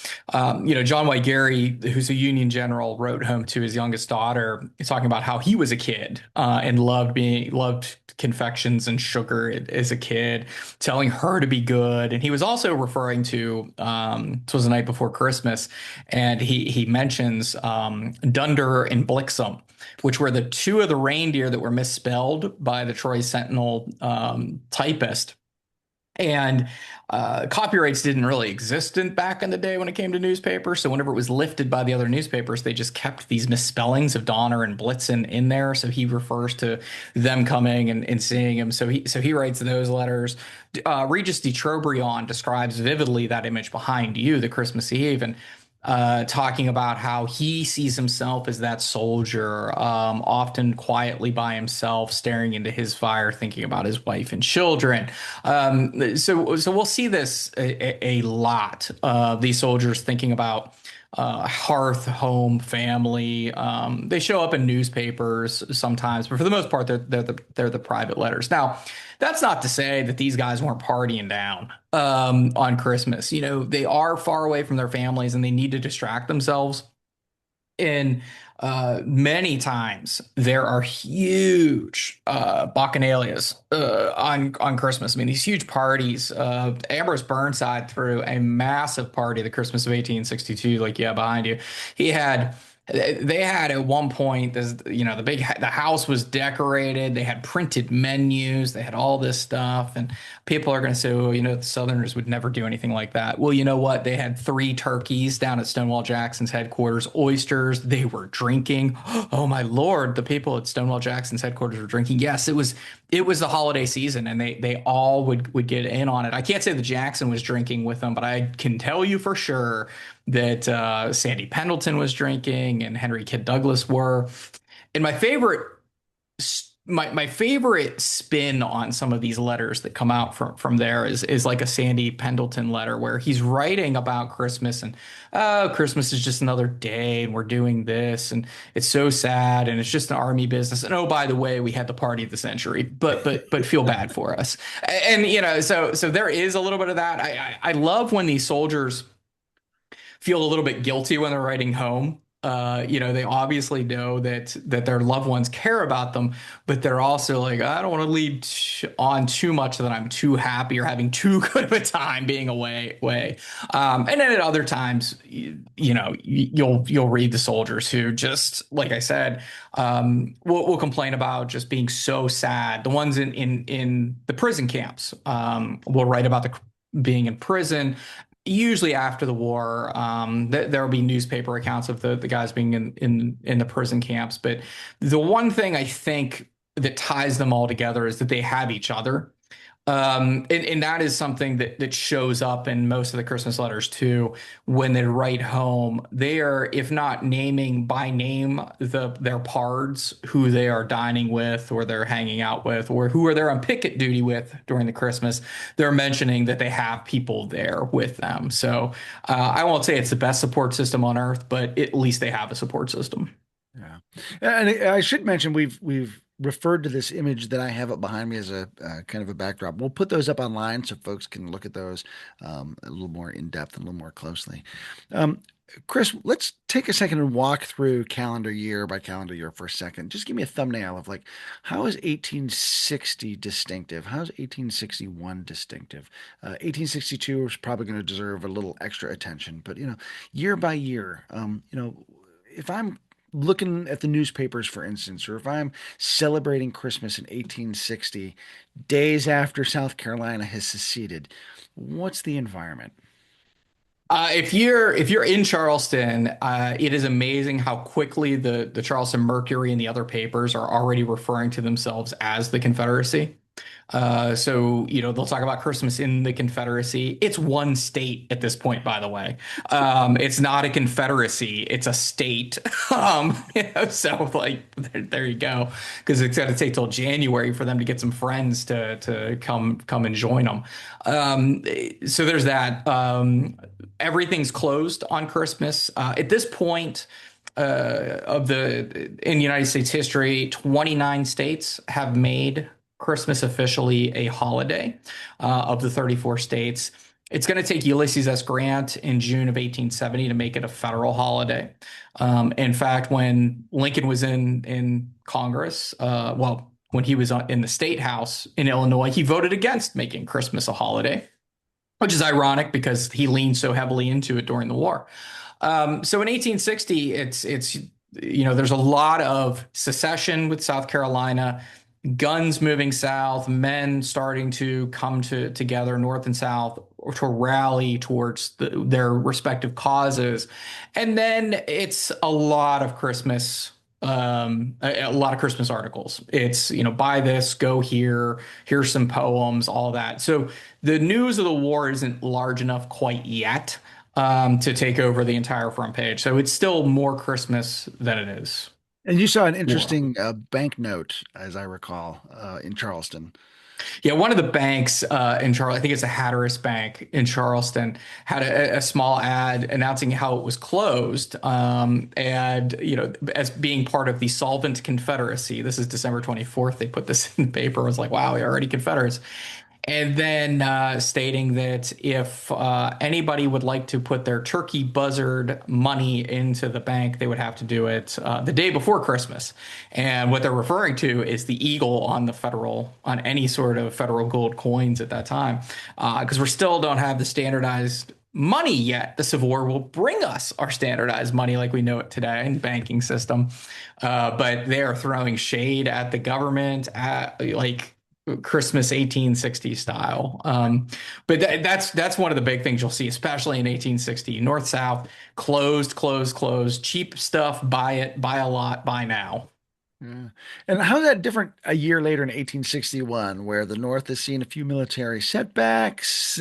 John White Gary, who's a Union general, wrote home to his youngest daughter, talking about how he was a kid and loved confections and sugar as a kid, telling her to be good. And he was also referring to it was the night before Christmas, and he mentions Dunder and Blixum, which were the two of the reindeer that were misspelled by the Troy Sentinel typist. And copyrights didn't really exist back in the day when it came to newspapers. So whenever it was lifted by the other newspapers, they just kept these misspellings of Donner and Blitzen in there. So he refers to them coming and seeing him. So he writes those letters. Regis de Trobriand describes vividly that image behind you, the Christmas Eve, and talking about how he sees himself as that soldier, often quietly by himself, staring into his fire, thinking about his wife and children. So we'll see this a lot. These soldiers thinking about hearth, home, family. They show up in newspapers sometimes, but for the most part, they're the private letters. Now, that's not to say that these guys weren't partying down on Christmas. You know, they are far away from their families and they need to distract themselves. And many times there are huge bacchanalias on Christmas. I mean, these huge parties. Ambrose Burnside threw a massive party the Christmas of 1862. Like, yeah, behind you, he had. They had at one point, this, you know, the house was decorated. They had printed menus. They had all this stuff, and people are going to say, "Oh, you know, the Southerners would never do anything like that." Well, you know what? They had three turkeys down at Stonewall Jackson's headquarters, oysters. They were drinking. Oh my Lord, the people at Stonewall Jackson's headquarters were drinking. Yes, it was the holiday season, and they all would get in on it. I can't say that Jackson was drinking with them, but I can tell you for sure that Sandy Pendleton was drinking and Henry Kidd Douglas were. And my favorite spin on some of these letters that come out from there is like a Sandy Pendleton letter where he's writing about Christmas and oh, Christmas is just another day and we're doing this and it's so sad and it's just an army business and oh, by the way, we had the party of the century, but feel bad for us. And you know, so there is a little bit of that. I love when these soldiers feel a little bit guilty when they're writing home. You know, they obviously know that their loved ones care about them, but they're also like, I don't want to lead on too much that I'm too happy or having too good of a time being away. And then at other times, you know, you'll read the soldiers who just, like I said, will complain about just being so sad. The ones in the prison camps will write about the being in prison usually after the war. There will be newspaper accounts of the guys being in the prison camps. But the one thing I think that ties them all together is that they have each other. And that is something that shows up in most of the Christmas letters too. When they write home, they are, if not naming by name their pards, who they are dining with, or they're hanging out with, or who are they on picket duty with during the Christmas. They're mentioning that they have people there with them. So I won't say it's the best support system on earth, but at least they have a support system. Yeah, and I should mention we've referred to this image that I have up behind me as a kind of a backdrop. We'll put those up online so folks can look at those a little more in depth and a little more closely. Um, Kris, let's take a second and walk through calendar year by calendar year for a second. Just give me a thumbnail of like how is 1860 distinctive? How is 1861 distinctive? 1862 is probably going to deserve a little extra attention, but you know, year by year, you know, if I'm looking at the newspapers, for instance, or if I'm celebrating Christmas in 1860, days after South Carolina has seceded, what's the environment? If you're in Charleston, it is amazing how quickly the Charleston Mercury and the other papers are already referring to themselves as the Confederacy. So, you know, they'll talk about Christmas in the Confederacy. It's one state at this point, by the way. It's not a confederacy, it's a state. You know, so like there you go. Because it's going to take till January for them to get some friends to come and join them. Um, so there's that. Everything's closed on Christmas. At this point, in United States history, 29 states have made Christmas officially a holiday of the 34 states. It's going to take Ulysses S. Grant in June of 1870 to make it a federal holiday. In fact, when Lincoln was in Congress, well, when he was in the state house in Illinois, he voted against making Christmas a holiday, which is ironic because he leaned so heavily into it during the war. So in 1860, it's you know, there's a lot of secession with South Carolina, guns moving south, men starting to come together north and south to rally towards their respective causes. And then it's a lot of Christmas, a lot of Christmas articles. It's, you know, buy this, go here, here's some poems, all that. So the news of the war isn't large enough quite yet to take over the entire front page. So it's still more Christmas than it is And you saw an war. interesting banknote, as I recall, in Charleston. Yeah, one of the banks in Charlotte, I think it's the Hatteras Bank in Charleston, had a small ad announcing how it was closed, and as being part of the Solvent Confederacy. This is December 24th. They put this in the paper. I was like, wow, we are already Confederates. And then stating that if anybody would like to put their turkey buzzard money into the bank, they would have to do it the day before Christmas. And what they're referring to is the eagle on on any sort of federal gold coins at that time, because we still don't have the standardized money yet. The Civil War will bring us our standardized money like we know it today in the banking system. But they are throwing shade at the government, at like Christmas 1860 style. But that's one of the big things you'll see, especially in 1860. North South closed, closed, closed. Cheap stuff, buy it, buy a lot, buy now. Yeah. And how's that different a year later in 1861, where the North has seen a few military setbacks,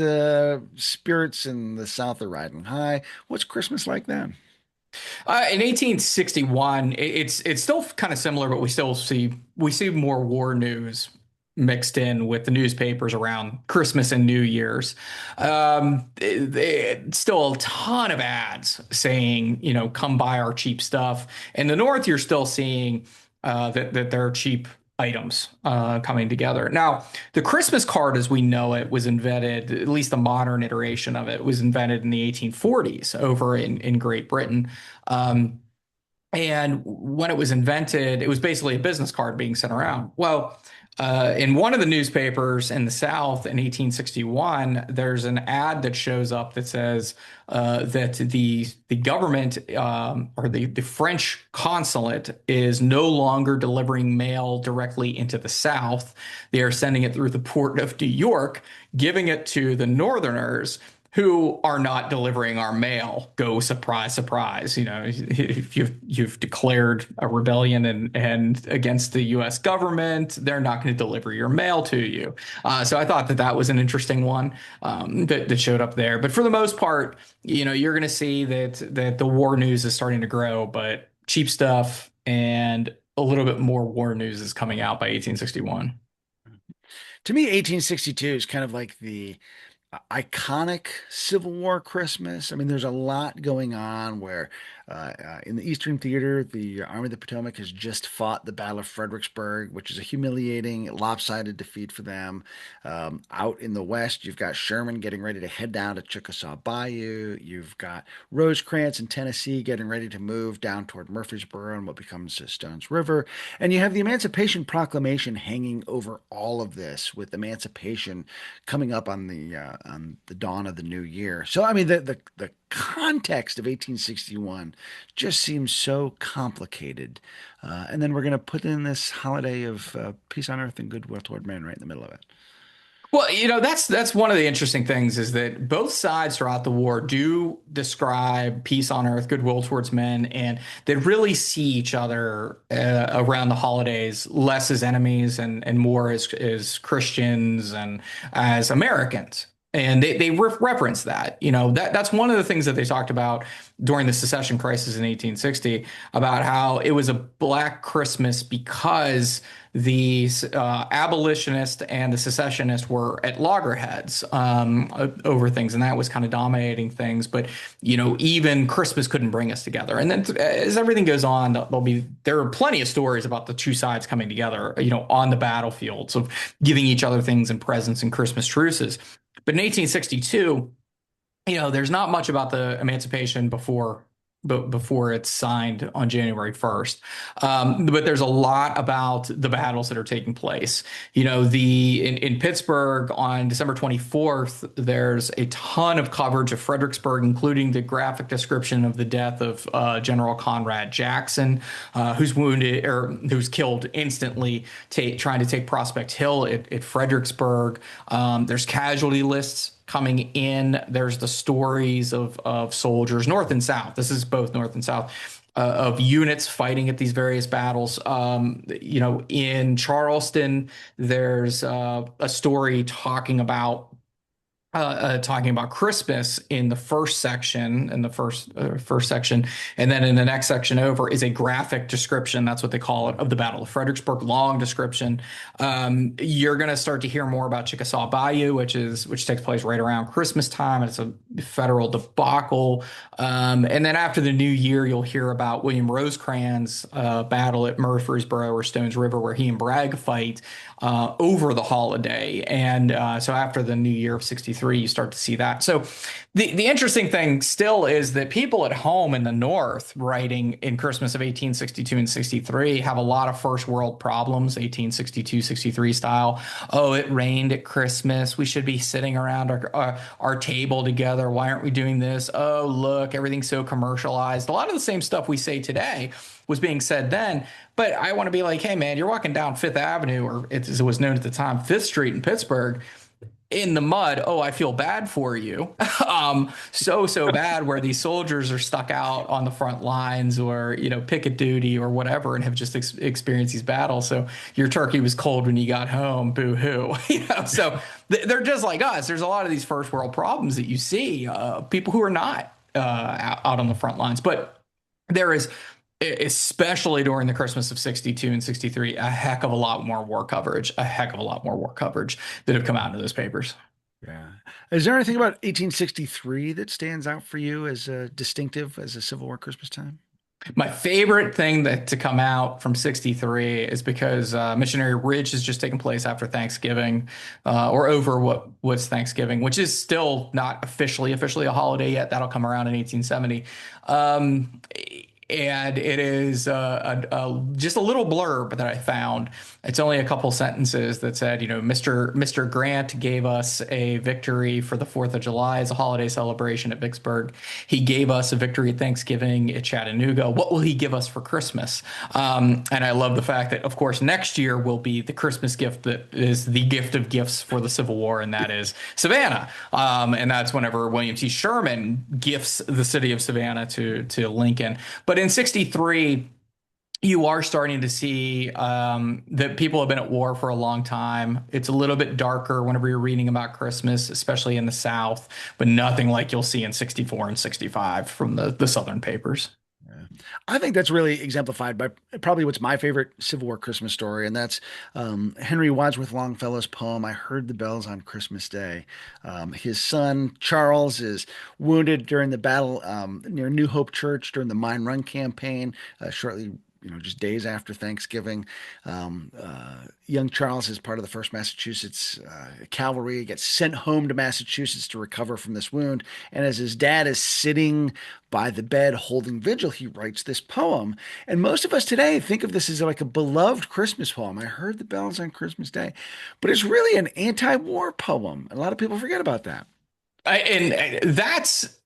spirits in the South are riding high? What's Christmas like then? In 1861, it's still kind of similar, but we see more war news mixed in with the newspapers around Christmas and New Year's. Still a ton of ads saying, come buy our cheap stuff. In the North, you're still seeing that there are cheap items coming together. Now, the Christmas card as we know it was invented, at least the modern iteration of it was invented in the 1840s over in Great Britain. Um, and when it was invented, it was basically a business card being sent around. Well, in one of the newspapers in the South in 1861, there's an ad that shows up that says that the government or the French consulate is no longer delivering mail directly into the South. They are sending it through the port of New York, giving it to the Northerners who are not delivering our mail. Go surprise, surprise. If you've declared a rebellion and against the U.S. government, they're not going to deliver your mail to you. So I thought that was an interesting one that showed up there. But for the most part, you're going to see that the war news is starting to grow, but cheap stuff and a little bit more war news is coming out by 1861. To me, 1862 is kind of like the iconic Civil War Christmas. I mean, there's a lot going on where in the Eastern Theater, the Army of the Potomac has just fought the Battle of Fredericksburg, which is a humiliating, lopsided defeat for them. Out in the West, you've got Sherman getting ready to head down to Chickasaw Bayou. You've got Rosecrans in Tennessee getting ready to move down toward Murfreesboro and what becomes Stones River. And you have the Emancipation Proclamation hanging over all of this, with emancipation coming up on the dawn of the new year. So I mean the context of 1861 just seems so complicated. And then we're going to put in this holiday of peace on earth and goodwill toward men right in the middle of it. Well, that's one of the interesting things is that both sides throughout the war do describe peace on earth, goodwill towards men, and they really see each other around the holidays less as enemies and more as Christians and as Americans. And they reference that. That's one of the things that they talked about during the secession crisis in 1860 about how it was a black Christmas because the abolitionist and the secessionist were at loggerheads over things, and that was kind of dominating things. But even Christmas couldn't bring us together. And then as everything goes on, there are plenty of stories about the two sides coming together, on the battlefields of giving each other things and presents and Christmas truces. But in 1862, there's not much about the emancipation before it's signed on January 1st. But there's a lot about the battles that are taking place. In Pittsburgh on December 24th, there's a ton of coverage of Fredericksburg, including the graphic description of the death of General Conrad Jackson, who's wounded or who's killed instantly trying to take Prospect Hill at Fredericksburg. There's casualty lists coming in. There's the stories of soldiers, North and South. This is both North and South, of units fighting at these various battles. In Charleston, there's a story talking about talking about Christmas in the first section, in the first section, and then in the next section over is a graphic description. That's what they call it, of the Battle of Fredericksburg. Long description. You're going to start to hear more about Chickasaw Bayou, which takes place right around Christmas time. It's a federal debacle. And then after the new year, you'll hear about William Rosecrans' battle at Murfreesboro or Stones River, where he and Bragg fight over the holiday. And so after the new year of 63, you start to see that. So the interesting thing still is that people at home in the North writing in Christmas of 1862 and 63 have a lot of first world problems, 1862, 63 style. Oh, it rained at Christmas. We should be sitting around our table together. Why aren't we doing this? Oh, look, everything's so commercialized. A lot of the same stuff we say today was being said then. But I want to be like, hey, man, you're walking down Fifth Avenue, or as it was known at the time, Fifth Street in Pittsburgh, in the mud. Oh, I feel bad for you. So bad, where these soldiers are stuck out on the front lines, or, picket duty or whatever, and have just experienced these battles. So your turkey was cold when you got home. Boo hoo. So they're just like us. There's a lot of these first world problems that you see, people who are not out on the front lines. But there is, especially during the Christmas of 62 and 63, a heck of a lot more war coverage, that have come out into those papers. Yeah. Is there anything about 1863 that stands out for you as distinctive as a Civil War Christmas time? My favorite thing that to come out from 63 is because Missionary Ridge has just taken place after Thanksgiving, or over what's Thanksgiving, which is still not officially a holiday yet. That'll come around in 1870. Um, and it is just a little blurb that I found. It's only a couple sentences that said, Mr. Grant gave us a victory for the 4th of July as a holiday celebration at Vicksburg. He gave us a victory at Thanksgiving at Chattanooga. What will he give us for Christmas? And I love the fact that, of course, next year will be the Christmas gift that is the gift of gifts for the Civil War, and that is Savannah. And that's whenever William T. Sherman gifts the city of Savannah to Lincoln. But in 63, you are starting to see that people have been at war for a long time. It's a little bit darker whenever you're reading about Christmas, especially in the South, but nothing like you'll see in 64 and 65 from the Southern papers. Yeah. I think that's really exemplified by probably what's my favorite Civil War Christmas story, and that's Henry Wadsworth Longfellow's poem, I Heard the Bells on Christmas Day. His son, Charles, is wounded during the battle near New Hope Church during the Mine Run campaign, shortly, just days after Thanksgiving. Young Charles is part of the 1st Massachusetts Cavalry, gets sent home to Massachusetts to recover from this wound. And as his dad is sitting by the bed holding vigil, he writes this poem. And most of us today think of this as like a beloved Christmas poem. I heard the bells on Christmas Day, but it's really an anti-war poem. A lot of people forget about that. And that's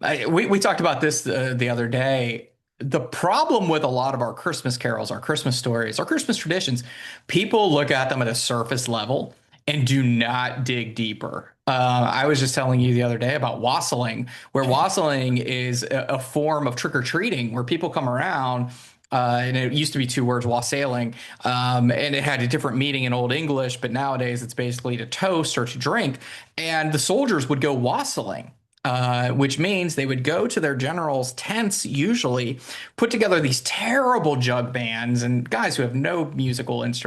we talked about this the other day. The problem with a lot of our Christmas carols, our Christmas stories, our Christmas traditions, people look at them at a surface level and do not dig deeper. I was just telling you the other day about wassailing, where wassailing is a form of trick or treating, where people come around. And it used to be 2 words, wassailing, and it had a different meaning in Old English, but nowadays it's basically to toast or to drink. And the soldiers would go wassailing, which means they would go to their generals' tents, usually put together these terrible jug bands, and guys who have no musical interest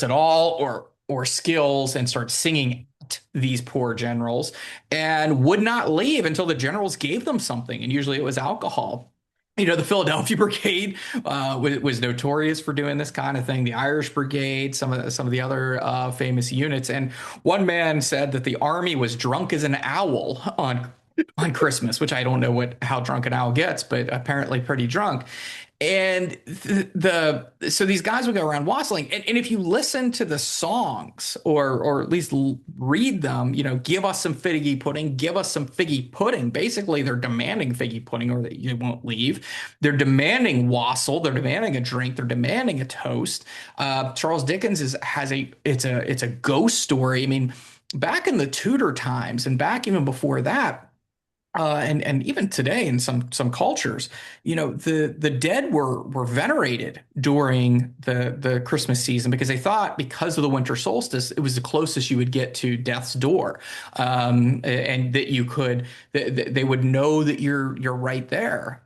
at all, or skills, and start singing at these poor generals, and would not leave until the generals gave them something, and usually it was alcohol. The Philadelphia Brigade was notorious for doing this kind of thing. The Irish Brigade, some of the other famous units, and one man said that the army was drunk as an owl on Christmas, which I don't know how drunk an owl gets, but apparently pretty drunk. And so these guys would go around wassailing, and if you listen to the songs, or at least read them, give us some figgy pudding, give us some figgy pudding. Basically, they're demanding figgy pudding, or that you won't leave. They're demanding wassail. They're demanding a drink. They're demanding a toast. Charles Dickens it's a ghost story. I mean, back in the Tudor times, and back even before that, and even today in some cultures, the dead were venerated during the Christmas season because they thought because of the winter solstice, it was the closest you would get to death's door, and that you could they would know that you're right there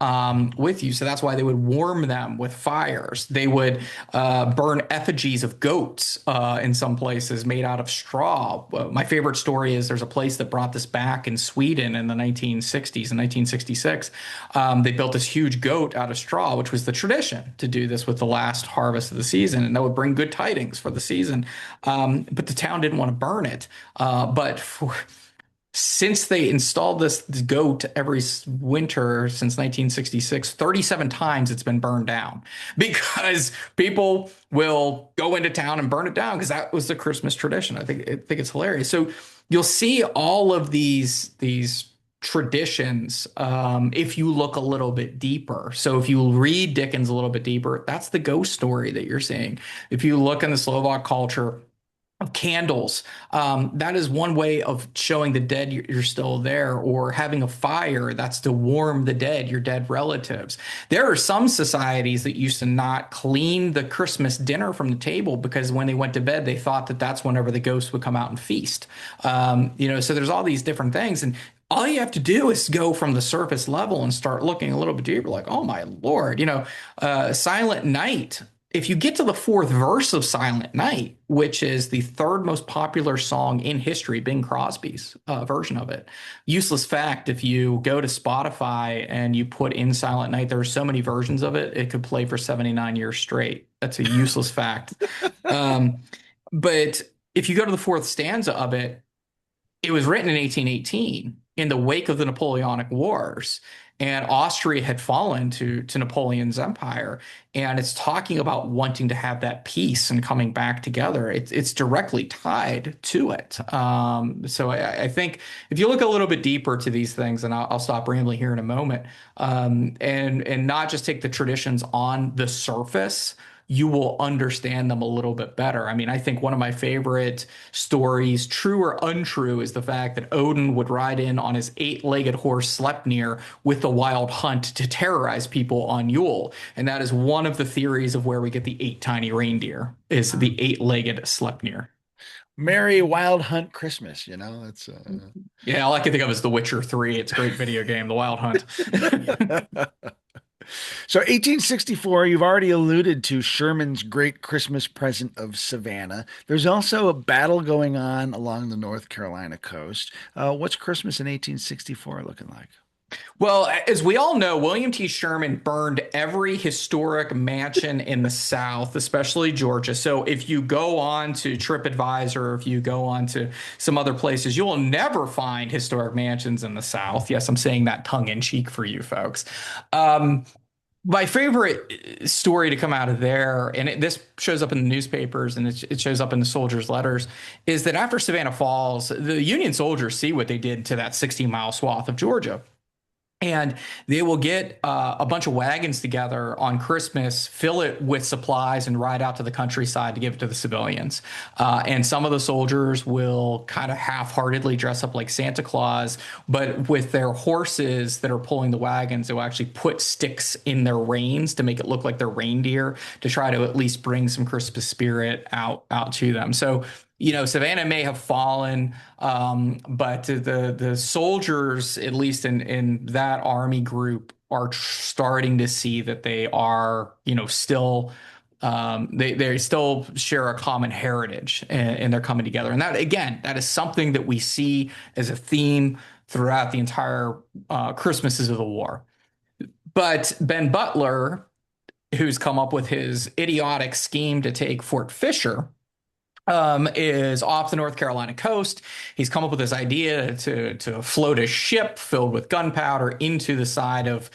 with you. So that's why they would warm them with fires. They would burn effigies of goats in some places made out of straw. My favorite story is there's a place that brought this back in Sweden in the 1960s, in 1966. They built this huge goat out of straw, which was the tradition to do this with the last harvest of the season, and that would bring good tidings for the season. But the town didn't want to burn it. Since they installed this goat every winter since 1966, 37 times it's been burned down because people will go into town and burn it down because that was the Christmas tradition. I think it's hilarious. So you'll see all of these traditions if you look a little bit deeper. So if you read Dickens a little bit deeper, that's the ghost story that you're seeing. If you look in the Slovak culture, of candles. That is one way of showing the dead you're still there, or having a fire that's to warm the dead, your dead relatives. There are some societies that used to not clean the Christmas dinner from the table because when they went to bed, they thought that that's whenever the ghosts would come out and feast. So there's all these different things. And all you have to do is go from the surface level and start looking a little bit deeper, like, oh my Lord, Silent Night. If you get to the fourth verse of Silent Night, which is the third most popular song in history, Bing Crosby's version of it. Useless fact, if you go to Spotify and you put in Silent Night, there are so many versions of it, it could play for 79 years straight. That's a useless fact. Um, but if you go to the fourth stanza of it, it was written in 1818 in the wake of the Napoleonic Wars. And Austria had fallen to Napoleon's empire. And it's talking about wanting to have that peace and coming back together. It's directly tied to it. So I think if you look a little bit deeper to these things, and I'll stop rambling here in a moment, and not just take the traditions on the surface, you will understand them a little bit better. I mean, I think one of my favorite stories, true or untrue, is the fact that Odin would ride in on his eight-legged horse Sleipnir with the wild hunt to terrorize people on Yule. And that is one of the theories of where we get the eight tiny reindeer, is the eight-legged Sleipnir. Merry Wild Hunt Christmas, it's Yeah, all I can think of is The Witcher 3. It's a great video game, The Wild Hunt. So 1864, you've already alluded to Sherman's great Christmas present of Savannah. There's also a battle going on along the North Carolina coast. What's Christmas in 1864 looking like? Well, as we all know, William T. Sherman burned every historic mansion in the South, especially Georgia. So if you go on to TripAdvisor, if you go on to some other places, you will never find historic mansions in the South. Yes, I'm saying that tongue in cheek for you folks. My favorite story to come out of there, and this shows up in the newspapers and it shows up in the soldiers' letters, is that after Savannah Falls, the Union soldiers see what they did to that 60-mile swath of Georgia. And they will get a bunch of wagons together on Christmas, fill it with supplies, and ride out to the countryside to give it to the civilians. And some of the soldiers will kind of half-heartedly dress up like Santa Claus, but with their horses that are pulling the wagons, they'll actually put sticks in their reins to make it look like they're reindeer to try to at least bring some Christmas spirit out to them. So Savannah may have fallen, but the soldiers, at least in that army group, are starting to see that they are, still they still share a common heritage, and they're coming together. And that, again, that is something that we see as a theme throughout the entire Christmases of the war. But Ben Butler, who's come up with his idiotic scheme to take Fort Fisher, is off the North Carolina coast. He's come up with this idea to float a ship filled with gunpowder into the side of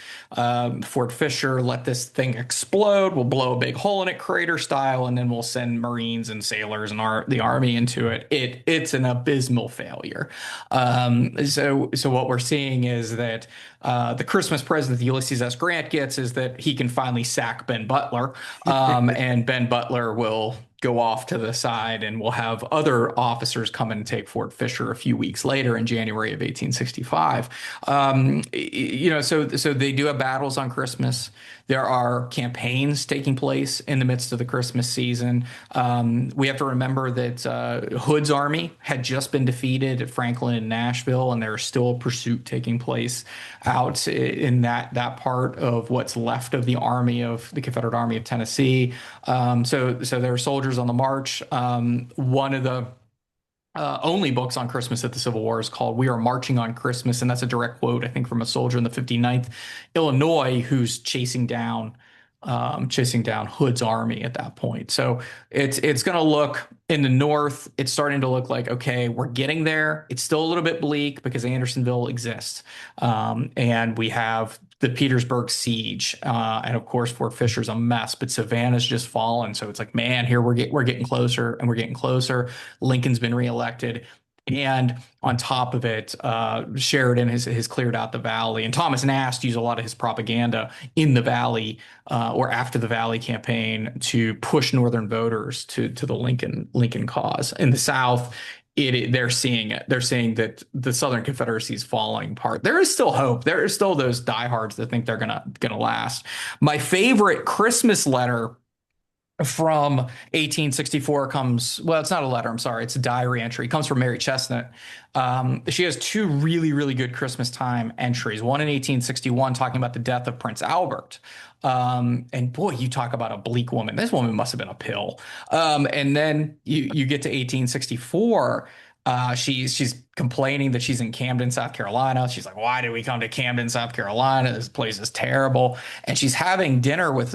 Fort Fisher, let this thing explode. We'll blow a big hole in it, crater style, and then we'll send Marines and sailors and the army into it. It's an abysmal failure. So what we're seeing is that the Christmas present that Ulysses S. Grant gets is that he can finally sack Ben Butler, and Ben Butler will go off to the side, and we'll have other officers come in and take Fort Fisher a few weeks later in January of 1865. So they do have battles on Christmas. There are campaigns taking place in the midst of the Christmas season. We have to remember that Hood's army had just been defeated at Franklin and Nashville, and there's still a pursuit taking place out in that part of what's left of the army of the Confederate Army of Tennessee. So there are soldiers on the march. One of the only books on Christmas at the Civil War is called "We Are Marching on Christmas," and that's a direct quote, I think, from a soldier in the 59th Illinois who's chasing down Hood's army at that point. So it's going to look in the north. It's starting to look like, okay, we're getting there. It's still a little bit bleak because Andersonville exists, and we have the Petersburg siege, and of course Fort Fisher's a mess, but Savannah's just fallen. So it's like, man, here we're getting closer and we're getting closer. Lincoln's been reelected. And on top of it, Sheridan has cleared out the valley, and Thomas Nast used a lot of his propaganda in the valley or after the Valley campaign to push Northern voters to the Lincoln cause. In the South, they're seeing it. They're seeing that the Southern Confederacy is falling apart. There is still hope. There is still those diehards that think they're gonna last. My favorite Christmas letter from 1864 comes, well, it's not a letter, I'm sorry, it's a diary entry. It comes from Mary Chestnut. She has two really, really good Christmas time entries. One in 1861 talking about the death of Prince Albert. And boy, you talk about a bleak woman. This woman must have been a pill. And then you get to 1864. She's complaining that she's in Camden, South Carolina. She's like, why did we come to Camden, South Carolina? This place is terrible. And she's having dinner with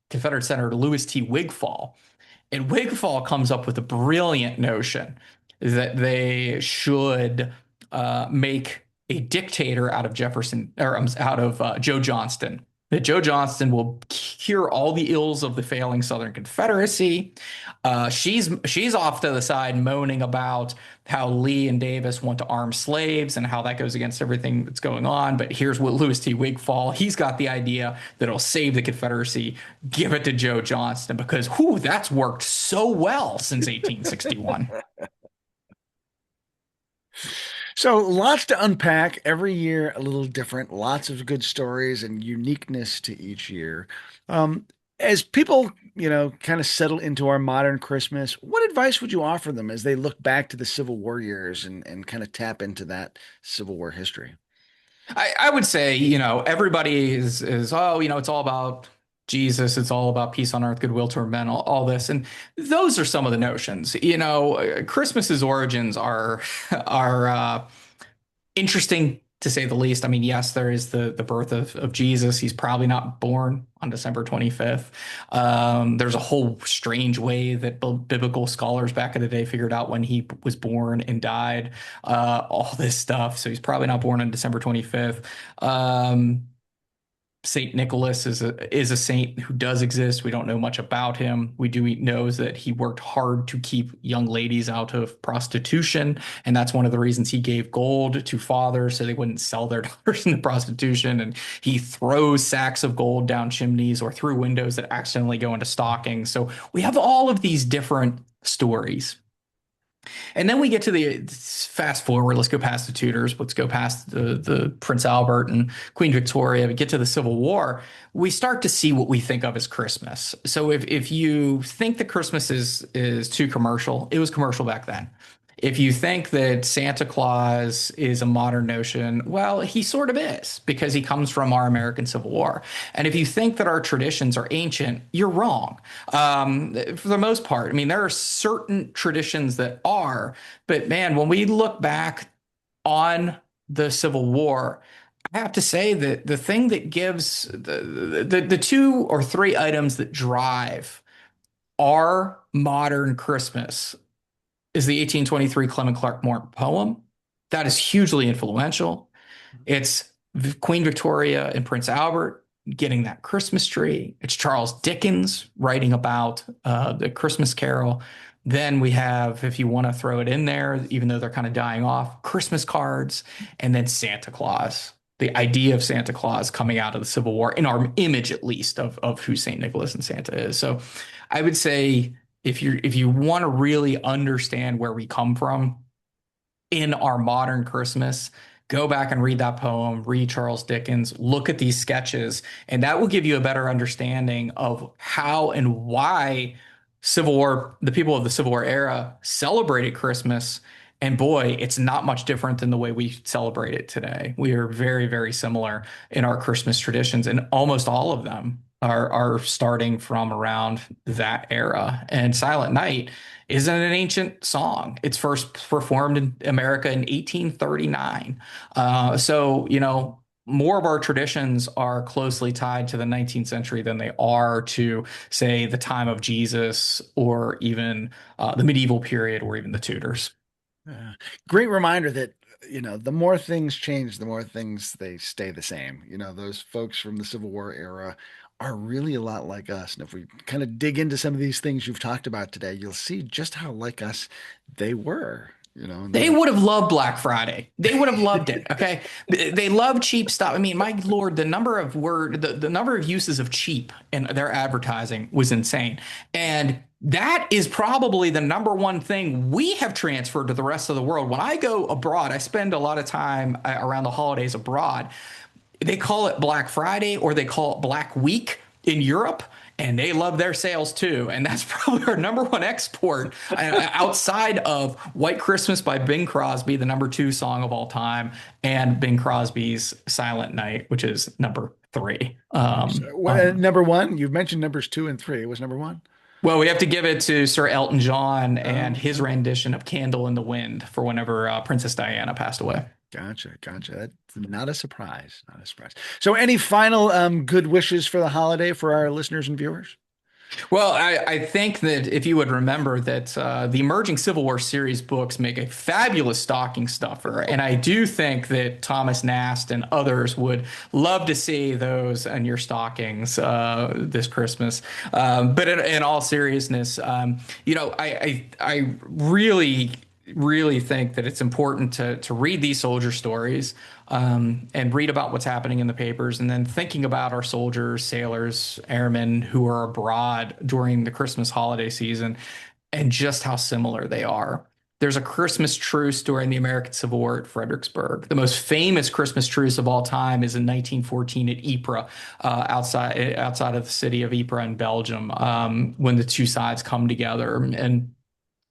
Confederate Senator Louis T. Wigfall. And Wigfall comes up with a brilliant notion that they should make a dictator out of Jefferson or out of Joe Johnston. That Joe Johnston will cure all the ills of the failing Southern Confederacy. She's off to the side moaning about how Lee and Davis want to arm slaves and how that goes against everything that's going on. But here's what Louis T. Wigfall, he's got the idea that it'll save the Confederacy. Give it to Joe Johnston because, whew, that's worked so well since 1861. So lots to unpack. Every year a little different. Lots of good stories and uniqueness to each year. Um, as people, kind of settle into our modern Christmas, what advice would you offer them as they look back to the Civil War years and kind of tap into that Civil War history? I would say, everybody is, oh, it's all about Jesus. It's all about peace on earth, goodwill toward men, all this. And those are some of the notions. Christmas's origins are interesting to say the least. I mean, yes, there is the birth of Jesus. He's probably not born on December 25th. There's a whole strange way that biblical scholars back in the day figured out when he was born and died, all this stuff. So he's probably not born on December 25th. Saint Nicholas is a saint who does exist. We don't know much about him. We do knows that he worked hard to keep young ladies out of prostitution, and that's one of the reasons he gave gold to fathers so they wouldn't sell their daughters into prostitution. And he throws sacks of gold down chimneys or through windows that accidentally go into stockings. So we have all of these different stories. And then we get to the fast forward. Let's go past the Tudors. Let's go past the Prince Albert and Queen Victoria. We get to the Civil War. We start to see what we think of as Christmas. So if you think that Christmas is too commercial, it was commercial back then. If you think that Santa Claus is a modern notion, well, he sort of is because he comes from our American Civil War. And if you think that our traditions are ancient, you're wrong. For the most part, I mean, there are certain traditions that are, but man, when we look back on the Civil War, I have to say that the thing that gives the two or three items that drive our modern Christmas is the 1823 Clement Clark Moore poem. That is hugely influential. It's Queen Victoria and Prince Albert getting that Christmas tree. It's Charles Dickens writing about the Christmas Carol. Then we have, if you want to throw it in there, even though they're kind of dying off, Christmas cards, and then Santa Claus. the idea of Santa Claus coming out of the Civil War, in our image at least of who Saint Nicholas and Santa is. So I would say if you want to really understand where we come from in our modern Christmas, go back and read that poem, read Charles Dickens, look at these sketches, and that will give you a better understanding of how and why the people of the Civil War era celebrated Christmas. And boy, it's not much different than the way we celebrate it today. We are very, very similar in our Christmas traditions, and almost all of them are starting from around that era. And Silent Night isn't an ancient song. It's first performed in America in 1839. So, more of our traditions are closely tied to the 19th century than they are to, say, the time of Jesus or even the medieval period or even the Tudors. Uh, Great reminder that, the more things change, the more things they stay the same. Those folks from the Civil War era are really a lot like us. And if we kind of dig into some of these things you've talked about today, you'll see just how like us they were, and They the would have loved Black Friday. They would have loved it. Okay. They love cheap stuff. I mean, my Lord, the number of uses of cheap in their advertising was insane. And that is probably the number one thing we have transferred to the rest of the world. When I go abroad, I spend a lot of time around the holidays abroad. They call it Black Friday or they call it Black Week in Europe, and they love their sales too. And that's probably our number one export outside of White Christmas by Bing Crosby, the number two song of all time, and Bing Crosby's Silent Night, which is number three. number one. You've mentioned numbers two and three. It was number one. Well, we have to give it to Sir Elton John and Oh, his rendition of Candle in the Wind for whenever Princess Diana passed away. gotcha, gotcha. That's not a surprise. Not a surprise. So, any final good wishes for the holiday for our listeners and viewers? Well, I think that if you would remember that the emerging Civil War series books make a fabulous stocking stuffer, and I do think that Thomas Nast and others would love to see those in your stockings this Christmas. But in all seriousness, I really really think that it's important to read these soldier stories and read about what's happening in the papers, and then thinking about our soldiers, sailors, airmen who are abroad during the Christmas holiday season and just how similar they are. There's a Christmas truce during the American Civil War at Fredericksburg. The most famous Christmas truce of all time is in 1914 at Ypres, outside of the city of Ypres in Belgium, when the two sides come together.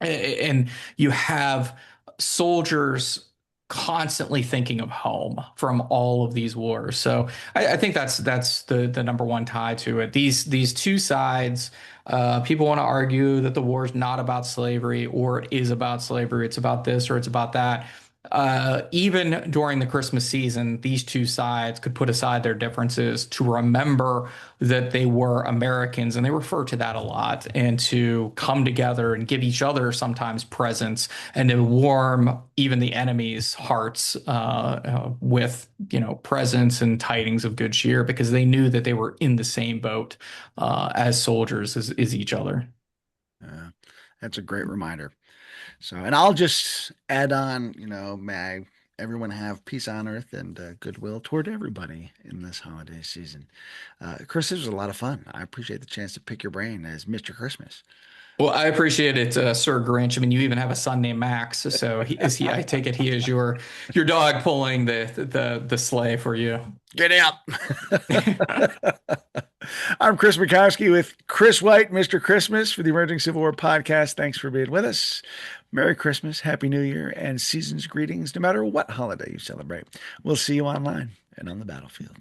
And you have soldiers constantly thinking of home from all of these wars. So I think that's the number one tie to it. These two sides, people want to argue that the war is not about slavery or it is about slavery. It's about this or it's about that. Even during the Christmas season, these two sides could put aside their differences to remember that they were Americans, and they refer to that a lot, and to come together and give each other sometimes presents and to warm even the enemy's hearts with presents and tidings of good cheer because they knew that they were in the same boat as soldiers as each other. Uh, that's a great reminder. So, and I'll just add on, may everyone have peace on earth and goodwill toward everybody in this holiday season. Kris, this was a lot of fun. I appreciate the chance to pick your brain as Mr. Christmas. Well, I appreciate it, Sir Grinch. I mean, you even have a son named Max, so I take it he is your dog pulling the sleigh for you. Get out. I'm Chris Mikowski with Kris White, Mr. Christmas for the Emerging Civil War podcast. Thanks for being with us. Merry Christmas, Happy New Year, and season's greetings, no matter what holiday you celebrate. We'll see you online and on the battlefield.